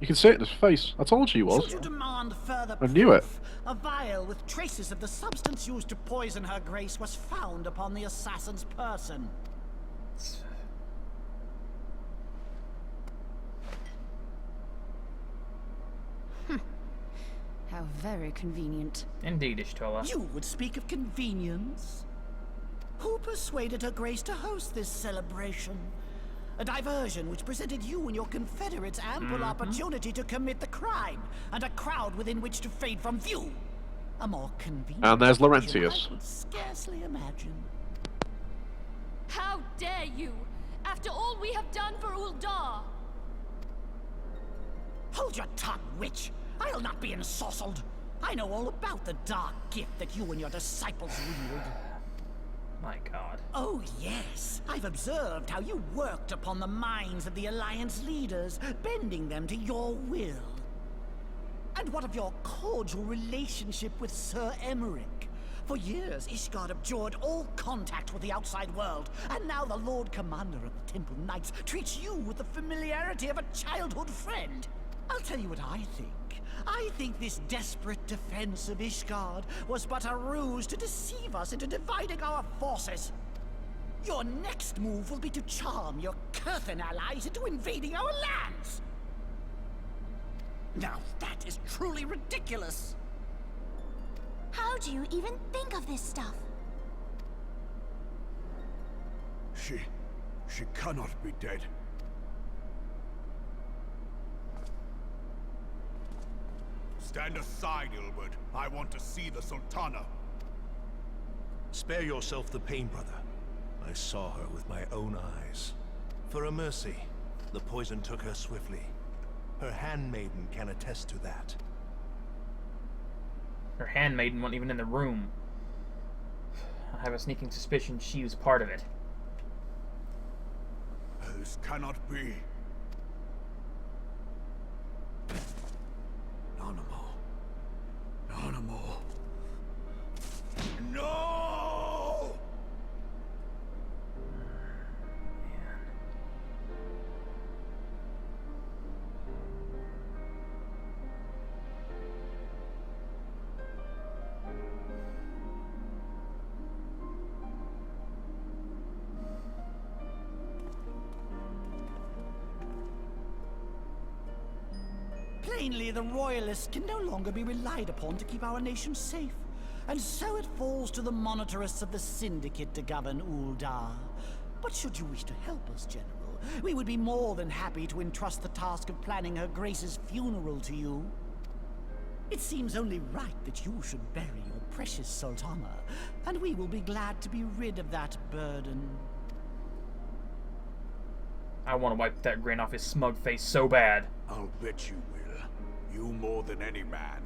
You can see it in his face. I told you he was. Should you demand further I knew it. proof, a vial with traces of the substance used to poison her grace was found upon the assassin's person. How very convenient. Indeed, Ishtola. You would speak of convenience? Who persuaded her grace to host this celebration? A diversion which presented you and your confederates ample opportunity to commit the crime, and a crowd within which to fade from view. A more convenient And there's diversion Laurentius. I could scarcely imagine. How dare you! After all we have done for Uldar! Hold your tongue, witch! I'll not be ensorcelled. I know all about the dark gift that you and your disciples wield. My God. Oh, yes. I've observed how you worked upon the minds of the Alliance leaders, bending them to your will. And what of your cordial relationship with Sir Emmerich? For years, Ishgard abjured all contact with the outside world, and now the Lord Commander of the Temple Knights treats you with the familiarity of a childhood friend. I'll tell you what I think. I think this desperate defense of Ishgard was but a ruse to deceive us into dividing our forces. Your next move will be to charm your Kurthan allies into invading our lands. Now that is truly ridiculous. How do you even think of this stuff? She cannot be dead. Stand aside, Ilberd. I want to see the Sultana. Spare yourself the pain, brother. I saw her with my own eyes. For a mercy, The poison took her swiftly. Her handmaiden can attest to that. Her handmaiden wasn't even in the room. I have a sneaking suspicion she was part of it. This cannot be. Nanamo. Nanamo. No! Plainly, the Royalists can no longer be relied upon to keep our nation safe. And so it falls to the monitorists of the Syndicate to govern Uldar. But should you wish to help us, General, we would be more than happy to entrust the task of planning Her Grace's funeral to you. It seems only right that you should bury your precious Sultana, and we will be glad to be rid of that burden. I want to wipe that grin off his smug face so bad. I'll bet you will. You more than any man.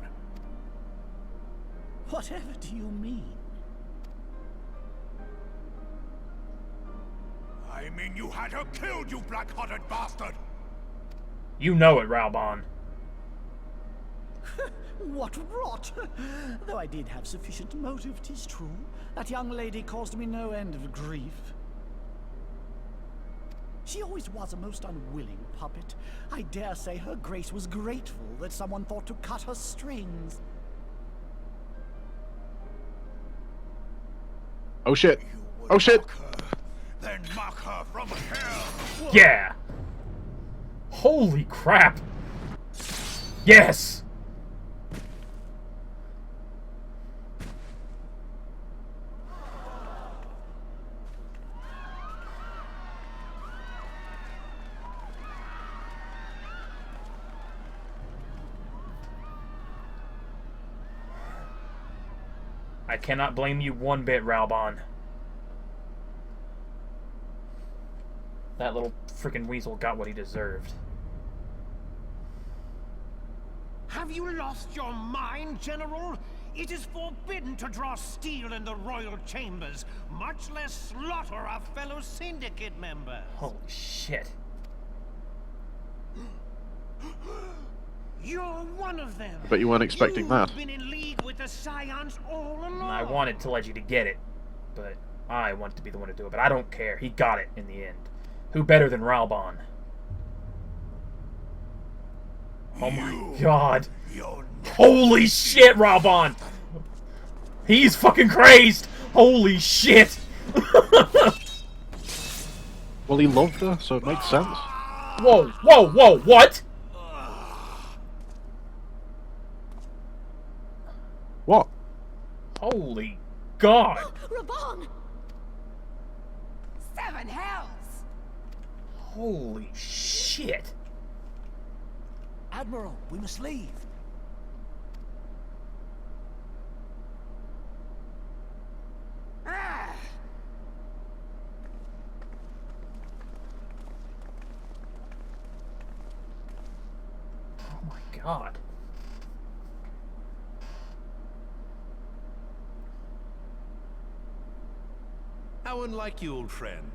Whatever do you mean? I mean you had her killed, you black-hearted bastard! You know it, Raubahn. What rot! Though I did have sufficient motive, 'tis true. That young lady caused me no end of grief. She always was a most unwilling puppet. I dare say Her Grace was grateful that someone thought to cut her strings. Oh shit! Oh shit! Then mock her from hell! Yeah! Holy crap! Yes! I cannot blame you one bit, Raubahn. That little freaking weasel got what he deserved. Have you lost your mind, General? It is forbidden to draw steel in the royal chambers, much less slaughter our fellow Syndicate members. Holy shit. You're one of them. But you weren't expecting that. You've been in league with the Scions all along. I wanted Teleji to get it, but I want to be the one to do it. But I don't care. He got it in the end. Who better than Raubahn? Oh my god. Holy shit, Raubahn! He's fucking crazed! Holy shit! Well, he loved her, so it makes sense. Whoa, whoa, whoa, what? What? Holy god! Raubahn! 7 hells! Holy shit! Admiral, we must leave. Ah! Oh my god. How unlike you, old friend.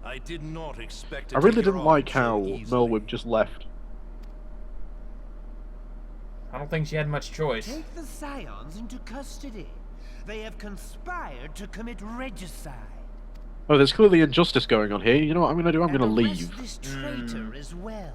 I did not expect to I really take your didn't like arm how so easily. Melwib just left. I don't think she had much choice. Take the Scions into custody. They have conspired to commit regicide. Oh, there's clearly injustice going on here. You know what I'm going to do? I'm going to And arrest leave. this traitor as well.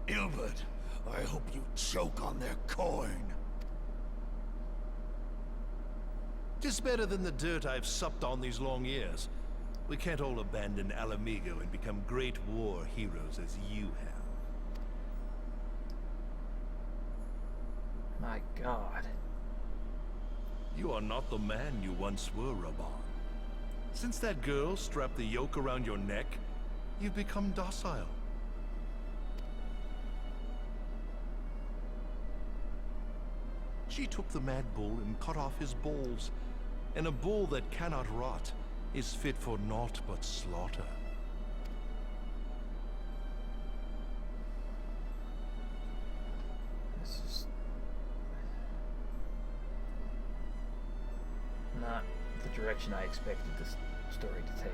Ilbert, I hope you choke on their coin. Tis better than the dirt I've supped on these long years. We can't all abandon Alamigo and become great war heroes as you have. My god. You are not the man you once were, Raubahn. Since that girl strapped the yoke around your neck, you've become docile. She took the mad bull and cut off his balls. And a bull that cannot rot is fit for naught but slaughter. This is not the direction I expected this story to take.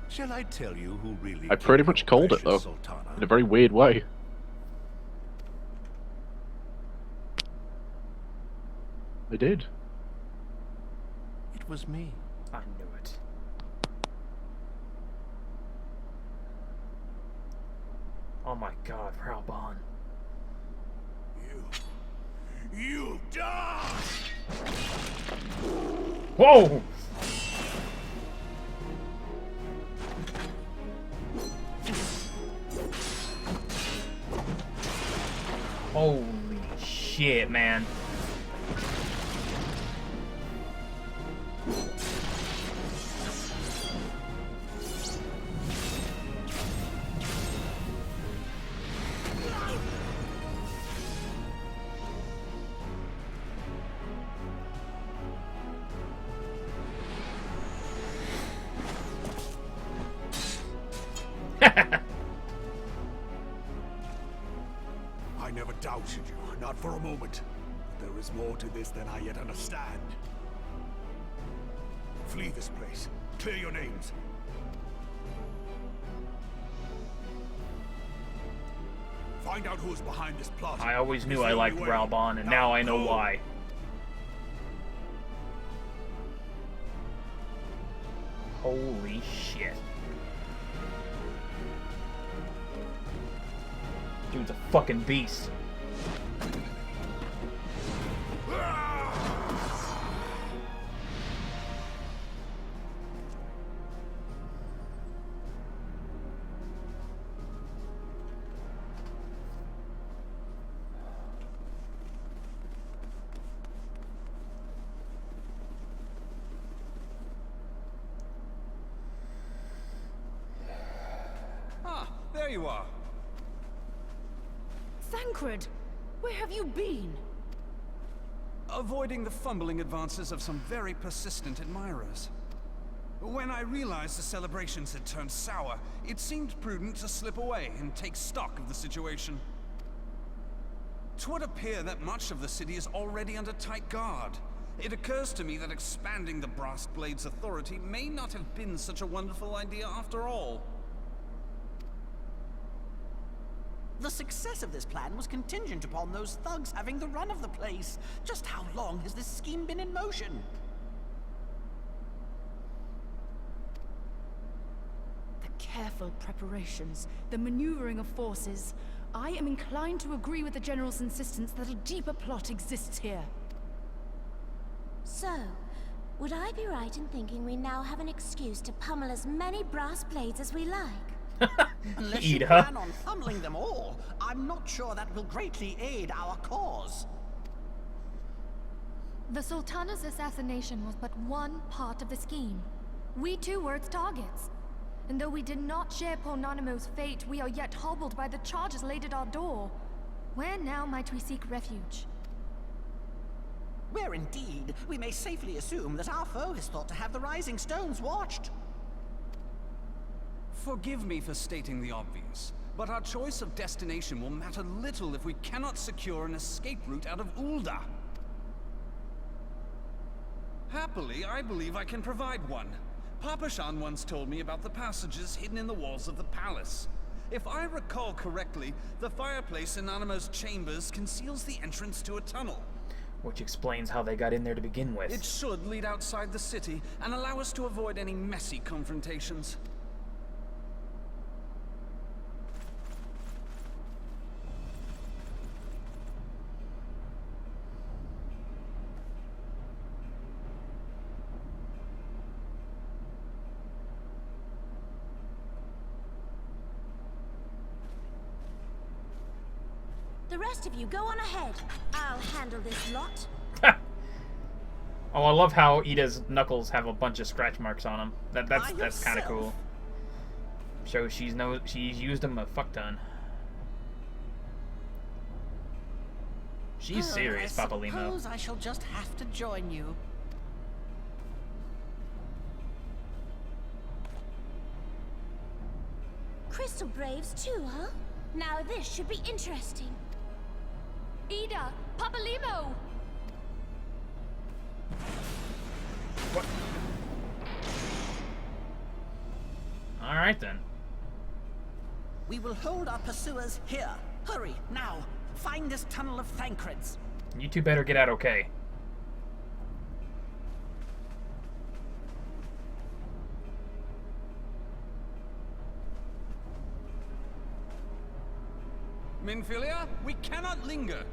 Shall I tell you who really I pretty much called it, though, Sultana? in a very weird way. I did. It was me. I knew it. Oh my God, Ralban. You die! Whoa! Holy shit, man. I never doubted you, not for a moment. There is more to this than I yet understand. Flee this place. Clear your names. Find out who is behind this plot. I always knew It's I the liked only way. Ralban, and now I know go. why. Holy shit. Dude's a fucking beast. Ah, there you are. Thancred, where have you been? Avoiding the fumbling advances of some very persistent admirers. When I realized the celebrations had turned sour, it seemed prudent to slip away and take stock of the situation. 'Twould appear that much of the city is already under tight guard. It occurs to me that expanding the Brass Blade's authority may not have been such a wonderful idea after all. The success of this plan was contingent upon those thugs having the run of the place. Just how long has this scheme been in motion? The careful preparations, the maneuvering of forces. I am inclined to agree with the General's insistence that a deeper plot exists here. So, would I be right in thinking we now have an excuse to pummel as many brass blades as we like? Unless you plan on pummeling them all, I'm not sure that will greatly aid our cause. The Sultana's assassination was but one part of the scheme. We too were its targets. And though we did not share poor Nanamo's fate, we are yet hobbled by the charges laid at our door. Where now might we seek refuge? Where indeed, we may safely assume that our foe is thought to have the Rising Stones watched. Forgive me for stating the obvious, but our choice of destination will matter little if we cannot secure an escape route out of Ul'dah. Happily, I believe I can provide one. Papashan once told me about the passages hidden in the walls of the palace. If I recall correctly, the fireplace in Nanamo's chambers conceals the entrance to a tunnel. Which explains how they got in there to begin with. It should lead outside the city and allow us to avoid any messy confrontations. The rest of you go on ahead. I'll handle this lot. Oh, I love how Ida's knuckles have a bunch of scratch marks on them. That's kind of cool. Shows she's used them a fuck ton. She's serious, I Papalimo. suppose I shall just have to join you. Crystal Braves too, huh? Now this should be interesting. Ida! Papalimo! What? Alright then. We will hold our pursuers here. Hurry, now. Find this tunnel of Thancreds. You two better get out okay. Minfilia, we cannot linger.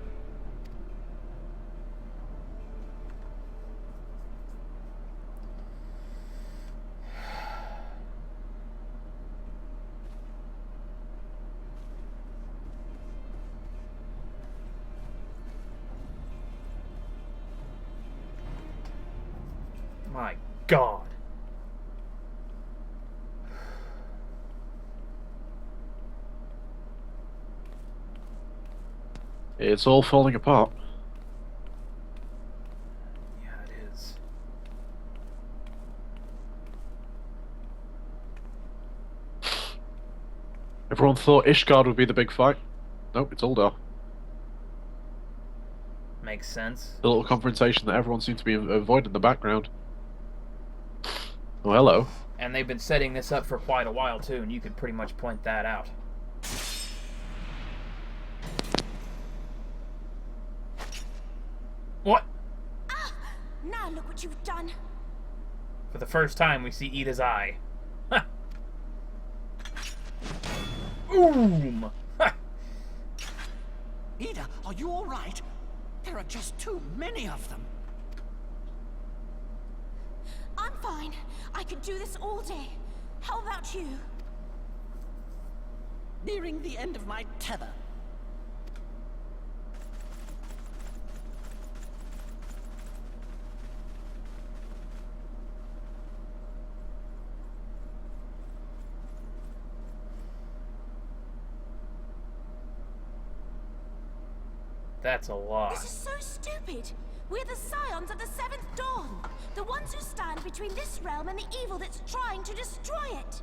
My God. It's all falling apart. Yeah, it is. Everyone thought Ishgard would be the big fight. Nope, it's Uldar. Makes sense. The little confrontation that everyone seemed to be avoiding in the background. Oh, hello. And they've been setting this up for quite a while too, and you could pretty much point that out. What? Ah! Now look what you've done. For the first time, we see Ida's eye. Ha! Boom! Ha! Ida, are you all right? There are just too many of them. I'm fine. I could do this all day. How about you? Nearing the end of my tether. That's a lot. This is so stupid. We're the scions of the Seventh Dawn. The ones who stand between this realm and the evil that's trying to destroy it.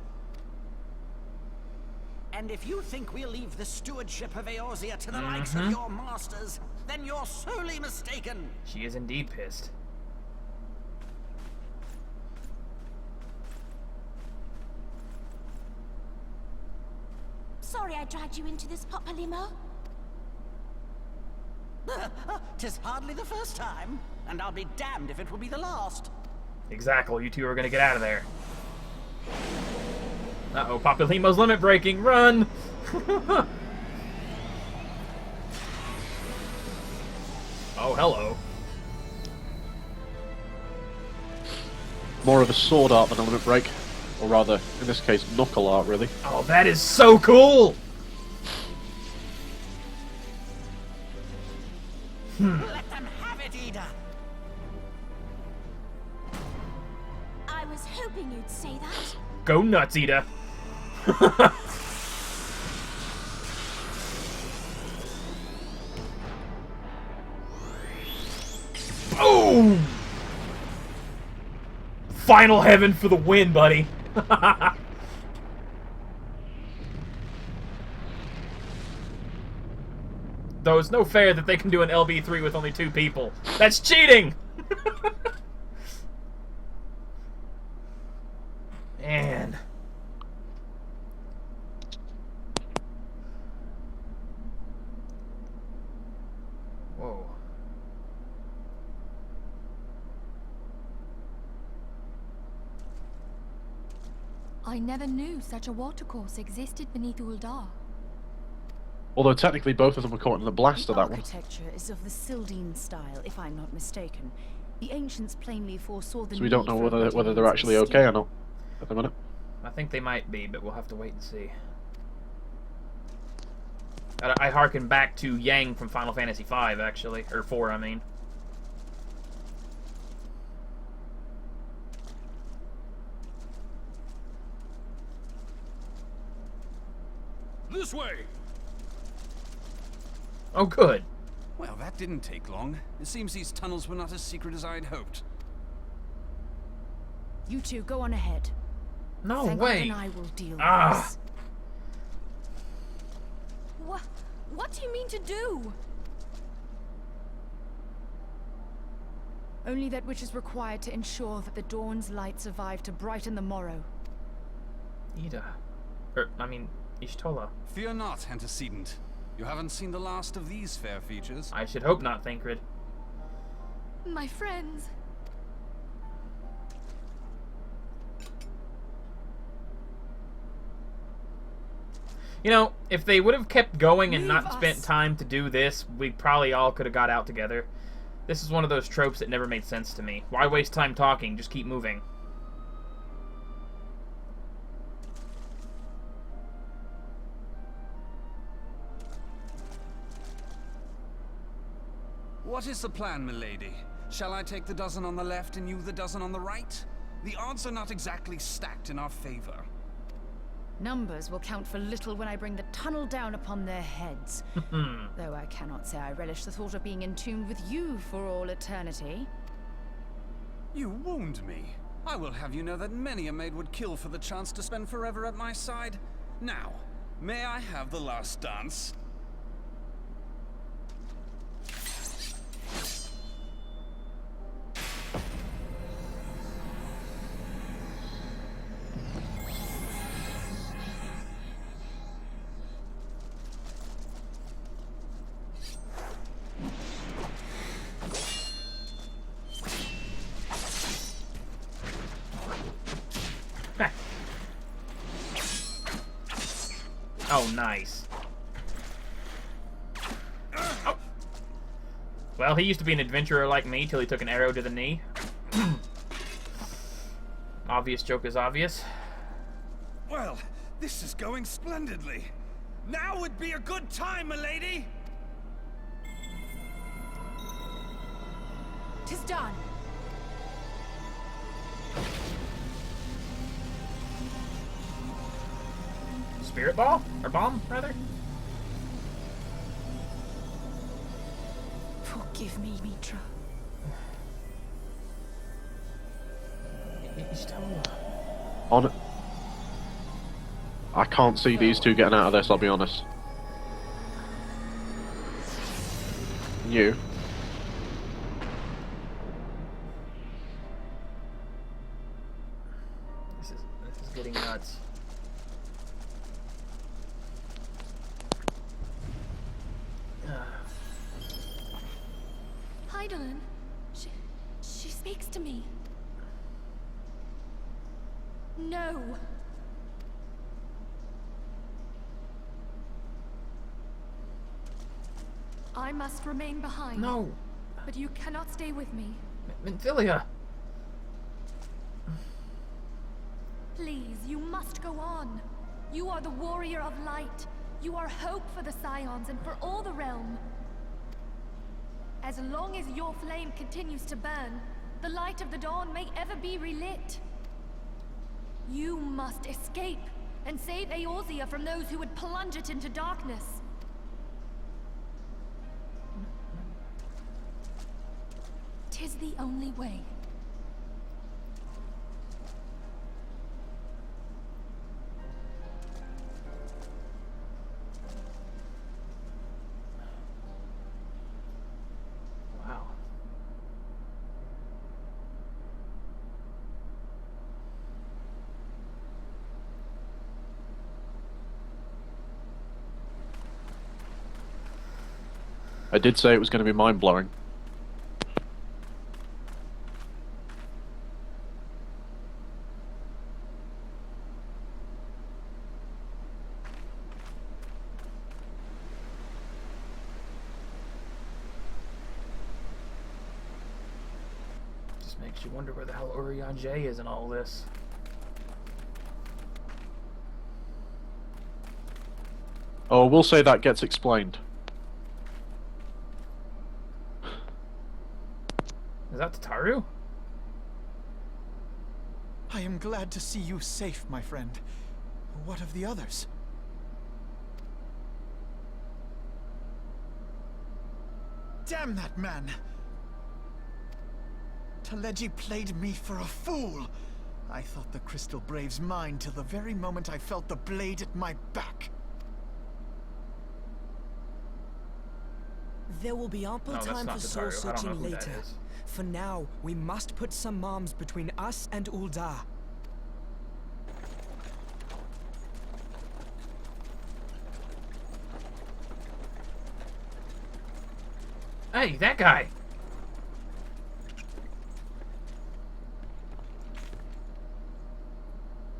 And if you think we'll leave the stewardship of Eorzea to the likes of your masters, then you're sorely mistaken. She is indeed pissed. Sorry I dragged you into this, Papalimo. 'Tis hardly the first time, and I'll be damned if it will be the last. Exactly, you two are gonna get out of there. Uh-oh, Papalimo's limit breaking, run! Oh, hello. More of a sword art than a limit break. Or rather, in this case, knuckle art, really. Oh, that is so cool! Let them have it, Ida. I was hoping you'd say that. Go nuts, Ida. Boom! Final heaven for the win, buddy. Though it's no fair that they can do an LB3 with only 2 people. That's cheating! Man. Whoa. I never knew such a watercourse existed beneath Uldar. Although technically both of them were caught in the blast of that one. Architecture is of the Sildine style, if I'm not mistaken. The ancients plainly foresaw the So we don't need know for whether they're actually okay or not at the minute. I think they might be, but we'll have to wait and see. I harken back to Yang from Final Fantasy V, actually. Or 4, I mean. This way! Oh, good. Well, that didn't take long. It seems these tunnels were not as secret as I'd hoped. You two, go on ahead. No Thank way. God and I will deal with Ah. this. What do you mean to do? Only that which is required to ensure that the dawn's light survive to brighten the morrow. Ida. Y'shtola. Fear not, antecedent. You haven't seen the last of these fair features. I should hope not, Thancred. My friends. You know, if they would have kept going and not Leave spent us. time to do this, we probably all could have got out together. This is one of those tropes that never made sense to me. Why waste time talking? Just keep moving. What is the plan, milady? Shall I take the dozen on the left and you the dozen on the right? The odds are not exactly stacked in our favor. Numbers will count for little when I bring the tunnel down upon their heads. Though I cannot say I relish the thought of being entombed with you for all eternity. You wound me. I will have you know that many a maid would kill for the chance to spend forever at my side. Now, may I have the last dance? Oh, nice. Oh. Well, he used to be an adventurer like me till he took an arrow to the knee. Obvious joke is obvious. Well, this is going splendidly. Now would be a good time, milady! 'Tis done. Spirit ball? Or bomb, rather? Forgive me, Mitra. On it. I can't see these two getting out of this, I'll be honest. You. This is getting nuts. Hydaelyn. She speaks to me. No. I must remain behind. No. But you cannot stay with me. Menthilia. Please, you must go on. You are the warrior of light. You are hope for the Scions and for all the realm. As long as your flame continues to burn, the light of the dawn may ever be relit. You must escape and save Eorzea from those who would plunge it into darkness. Tis the only way. Wow. I did say it was going to be mind-blowing. Just makes you wonder where the hell Urianger is in all this. Oh, we'll say that gets explained. Is that Tataru? I am glad to see you safe, my friend. What of the others? Damn that man! Taleji played me for a fool! I thought the Crystal Brave's mine till the very moment I felt the blade at my back. There will be ample No, that's time not for the soul Taru. I don't know searching who that later. is. For now, we must put some arms between us and Ul'dah. Hey, that guy!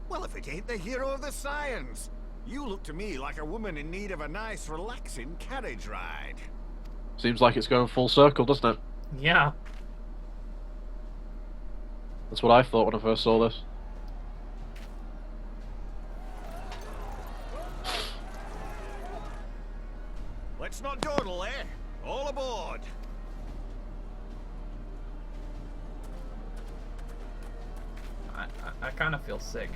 Well, if it ain't the hero of the Scions! You look to me like a woman in need of a nice, relaxing carriage ride. Seems like it's going full circle, doesn't it? Yeah. That's what I thought when I first saw this. Let's not dawdle, eh? All aboard! I kind of feel sick.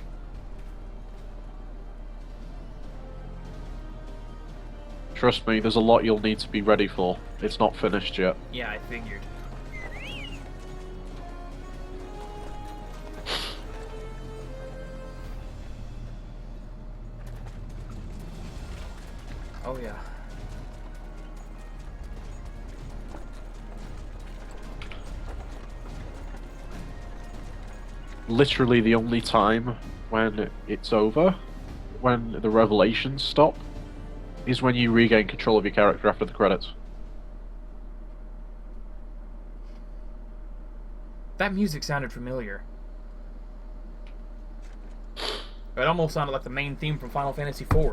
Trust me, there's a lot you'll need to be ready for. It's not finished yet. Yeah, I figured. Oh yeah. Literally the only time when it's over, when the revelations stop, is when you regain control of your character after the credits. That music sounded familiar. It almost sounded like the main theme from Final Fantasy IV.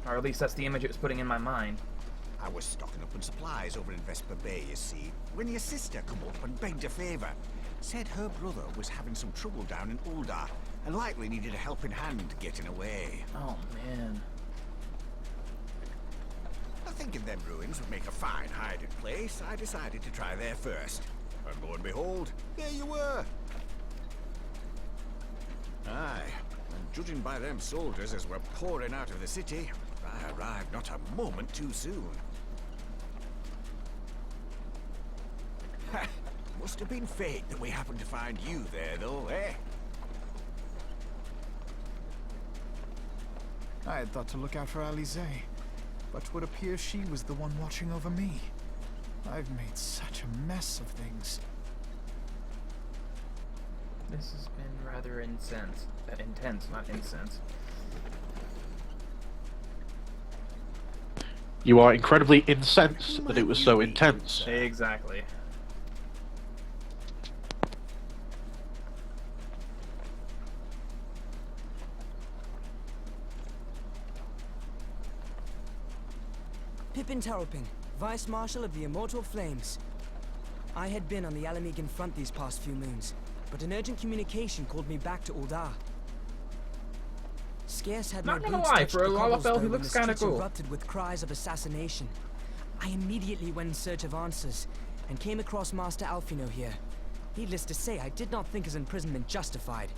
Or at least that's the image it was putting in my mind. I was stocking up on supplies over in Vesper Bay, you see, when your sister come up and begged a favour. Said her brother was having some trouble down in Ul'dah, and likely needed a helping hand getting away. Oh, man. I thinking them ruins would make a fine hiding place, I decided to try there first. And lo and behold, there you were. Aye, and judging by them soldiers as were pouring out of the city, I arrived not a moment too soon. Ha! Must have been fate that we happened to find you there, though, eh? I had thought to look out for Alize, but would appear she was the one watching over me. I've made such a mess of things. This has been rather intense, not incense. You are incredibly incensed that it was so intense. Exactly. Pippin Taropin, Vice Marshal of the Immortal Flames. I had been on the Alamegan front these past few moons, but an urgent communication called me back to Ul'dah. Scarce had my Not gonna boots lie, touched for a the Lalafell, he cobblestone when looks the kinda streets cool. erupted with cries of assassination. I immediately went in search of answers, and came across Master Alphino here. Needless to say, I did not think his imprisonment justified.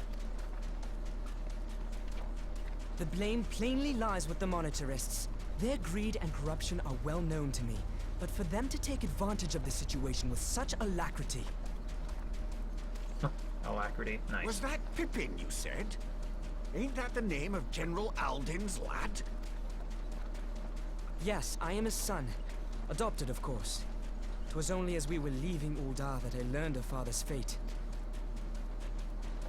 The blame plainly lies with the Monitarists. Their greed and corruption are well known to me, but for them to take advantage of the situation with such alacrity... Alacrity, nice. Was that Pippin, you said? Ain't that the name of General Alden's lad? Yes, I am his son. Adopted, of course. 'Twas only as we were leaving Ul'dah that I learned of father's fate.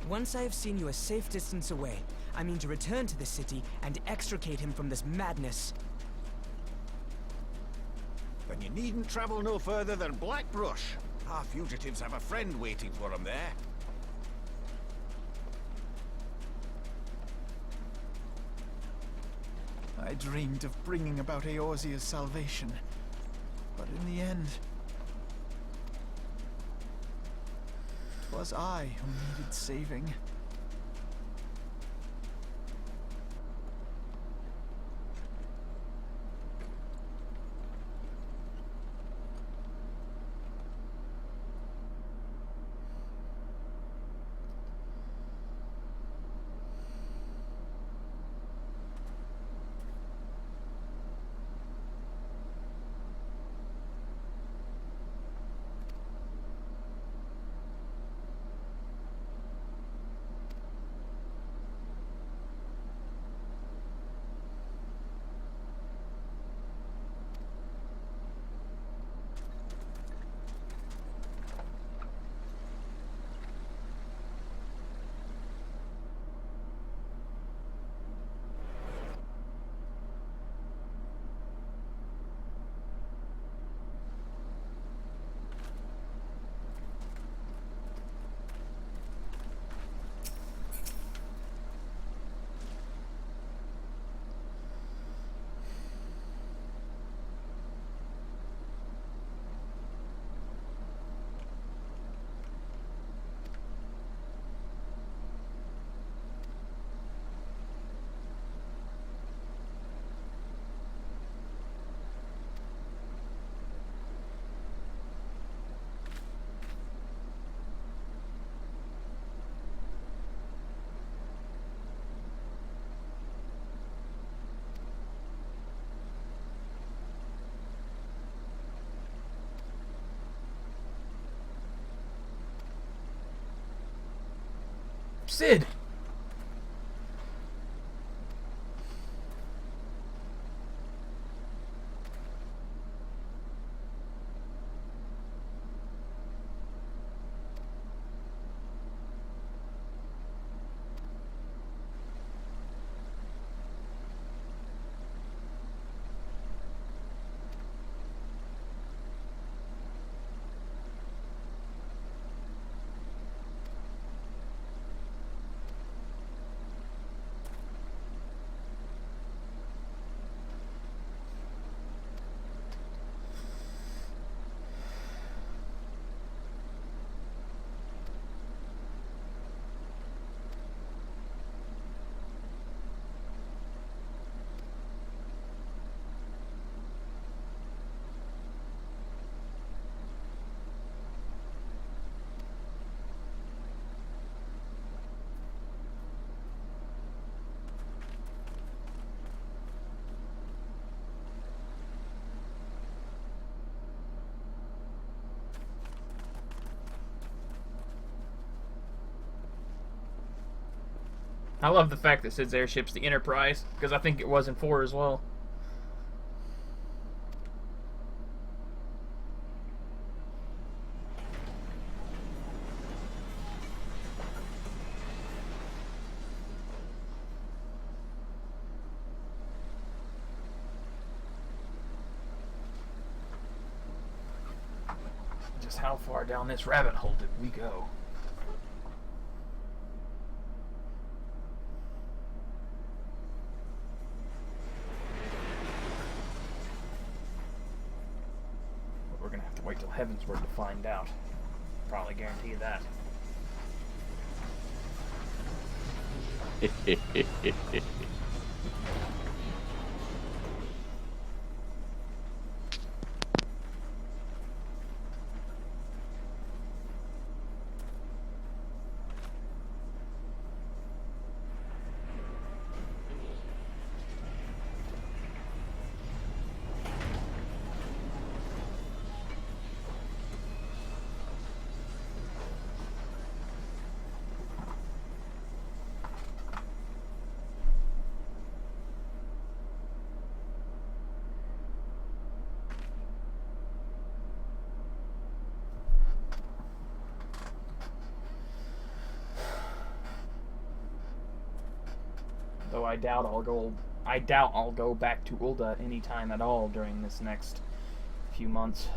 Once I have seen you a safe distance away, I mean to return to the city and extricate him from this madness. Then you needn't travel no further than Blackbrush. Our fugitives have a friend waiting for them there. I dreamed of bringing about Eorzea's salvation, but in the end, 'twas I who needed saving. Cid! I love the fact that Cid's airship's the Enterprise, because I think it was in 4 as well. Just how far down this rabbit hole did we go? We're gonna have to wait till Heavensward to find out. Probably guarantee that. Though I doubt I'll go back to Ul'dah anytime at all during this next few months.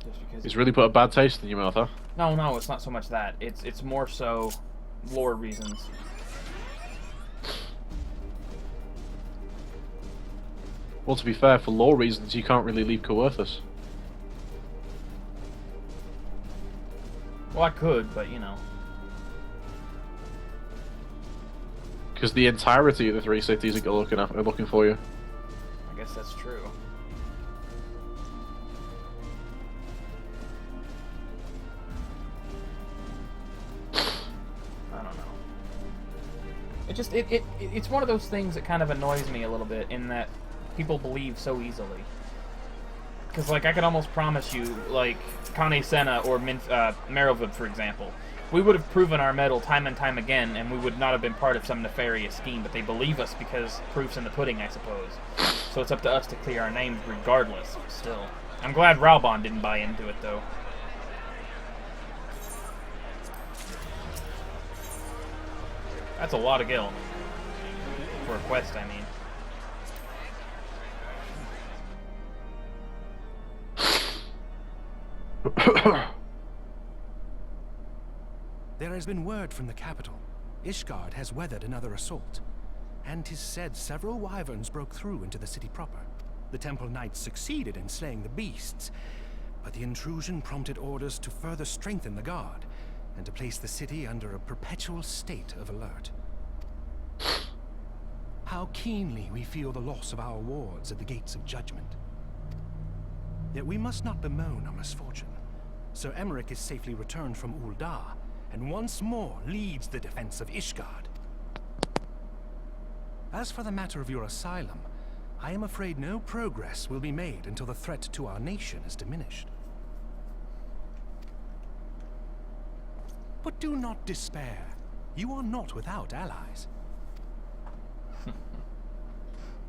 Just because It's really put a bad taste in your mouth, huh? No, it's not so much that. It's more so lore reasons. Well, to be fair, for lore reasons, you can't really leave Coerthas. Well, I could, but you know. Because the entirety of the 3 cities are looking for you. I guess that's true. I don't know. It's one of those things that kind of annoys me a little bit in that people believe so easily. Because, like, I could almost promise you, like, Kane Senna or Merylvud, for example, we would have proven our mettle time and time again, and we would not have been part of some nefarious scheme, but they believe us because proof's in the pudding, I suppose. So it's up to us to clear our names regardless, still. I'm glad Raubon didn't buy into it, though. That's a lot of gil. For a quest, I mean. There has been word from the capital. Ishgard has weathered another assault. And 'tis said several wyverns broke through into the city proper. The Temple Knights succeeded in slaying the beasts, but the intrusion prompted orders to further strengthen the guard, and to place the city under a perpetual state of alert. How keenly we feel the loss of our wards at the Gates of Judgment. Yet we must not bemoan our misfortune. Sir Emmerich is safely returned from Ul'dah, and once more leads the defense of Ishgard. As for the matter of your asylum, I am afraid no progress will be made until the threat to our nation is diminished. But do not despair. You are not without allies.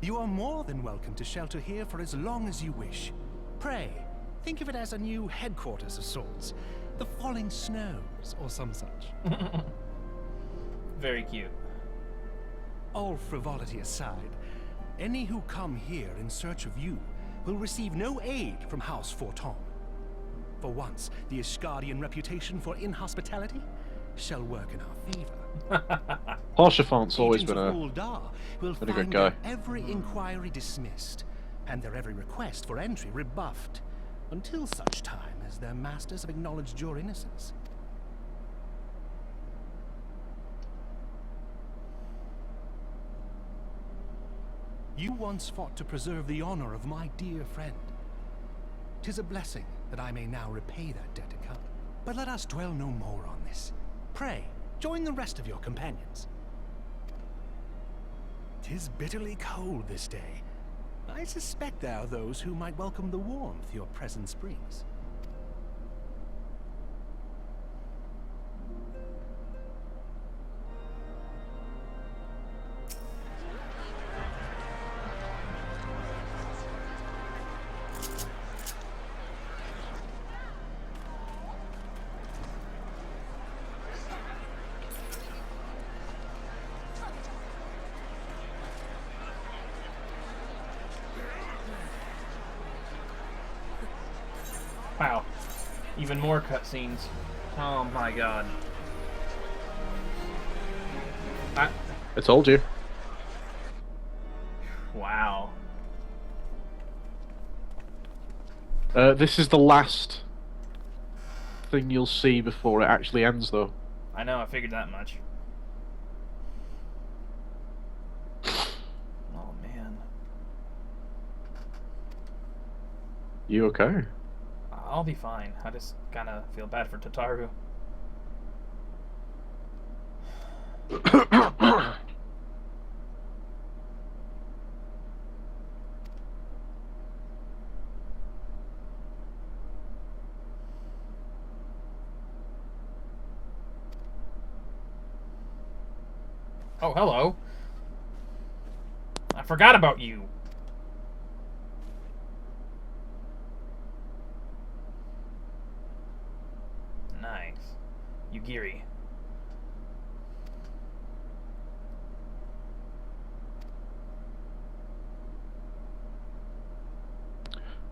You are more than welcome to shelter here for as long as you wish. Pray, think of it as a new headquarters of sorts. The Falling Snows, or some such. Very cute. All frivolity aside, any who come here in search of you will receive no aid from House Forton. For once, the Ishgardian reputation for inhospitality shall work in our favor. Haurchefant's always been Agents a of Ul'dah will good find guy. their every inquiry dismissed, and their every request for entry rebuffed, until such time as their masters have acknowledged your innocence. You once fought to preserve the honor of my dear friend. 'Tis a blessing that I may now repay that debt to come. But let us dwell no more on this. Pray, join the rest of your companions. 'Tis bitterly cold this day. I suspect there are those who might welcome the warmth your presence brings. Wow. Even more cutscenes. Oh my god. I told you. Wow. This is the last thing you'll see before it actually ends, though. I know, I figured that much. Oh man. You okay? I'll be fine. I just kinda feel bad for Tataru. Oh, hello. I forgot about you. Nice. Yugiri.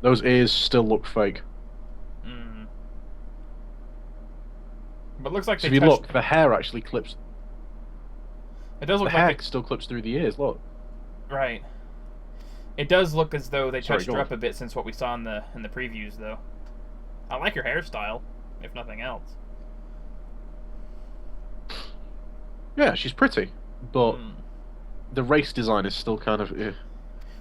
Those ears still look fake. Mm. But it looks like So they if you touched... look, the hair actually clips. It does look the like hair they... still clips through the ears. Look. Right. It does look as though they Sorry, touched go her on. up a bit since what we saw in the previews, though. I like her hairstyle, if nothing else. Yeah, she's pretty, but the race design is still kind of.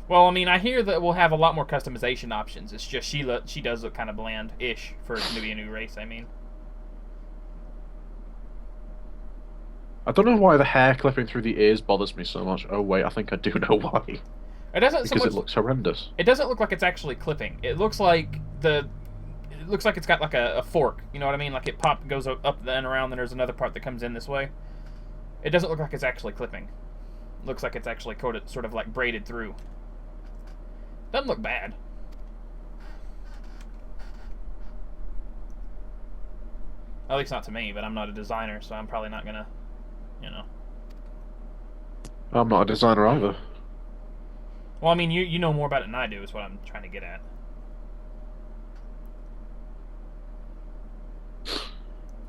Well, I mean, I hear that we'll have a lot more customization options. It's just she does look kind of bland-ish for it to be a new race, I mean. I don't know why the hair clipping through the ears bothers me so much. Oh wait, I think I do know why. It doesn't because so much, it looks horrendous. It doesn't look like it's actually clipping. It looks like it looks like it's got like a fork. You know what I mean? Like it goes up and around, then there's another part that comes in this way. It doesn't look like it's actually clipping. It looks like it's actually coated, sort of like braided through. Doesn't look bad. At least not to me, but I'm not a designer, so I'm probably not gonna, you know. I'm not a designer either. Well, I mean, you know more about it than I do, is what I'm trying to get at.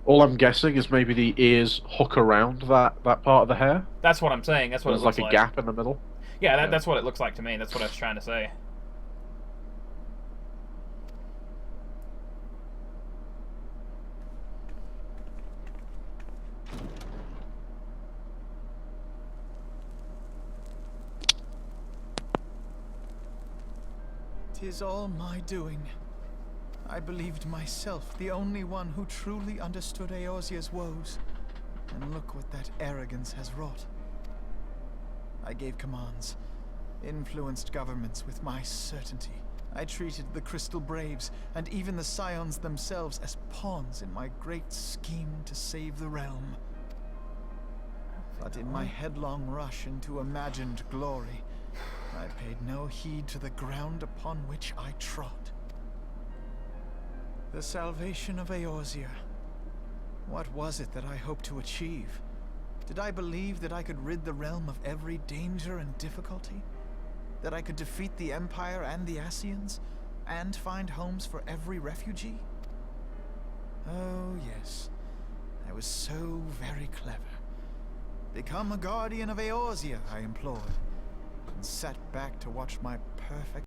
All I'm guessing is maybe the ears hook around that part of the hair. That's what I'm saying. That's what There's it looks like a gap in the middle. Yeah, that's what it looks like to me. That's what I was trying to say. "'Tis all my doing. I believed myself the only one who truly understood Eorzea's woes. And look what that arrogance has wrought. I gave commands, influenced governments with my certainty, I treated the Crystal Braves, and even the Scions themselves, as pawns in my great scheme to save the realm. But in my headlong rush into imagined glory, I paid no heed to the ground upon which I trod. The salvation of Eorzea. What was it that I hoped to achieve? Did I believe that I could rid the realm of every danger and difficulty? That I could defeat the Empire and the Ascians, and find homes for every refugee? Oh, yes. I was so very clever. Become a guardian of Eorzea, I implored, and sat back to watch my perfect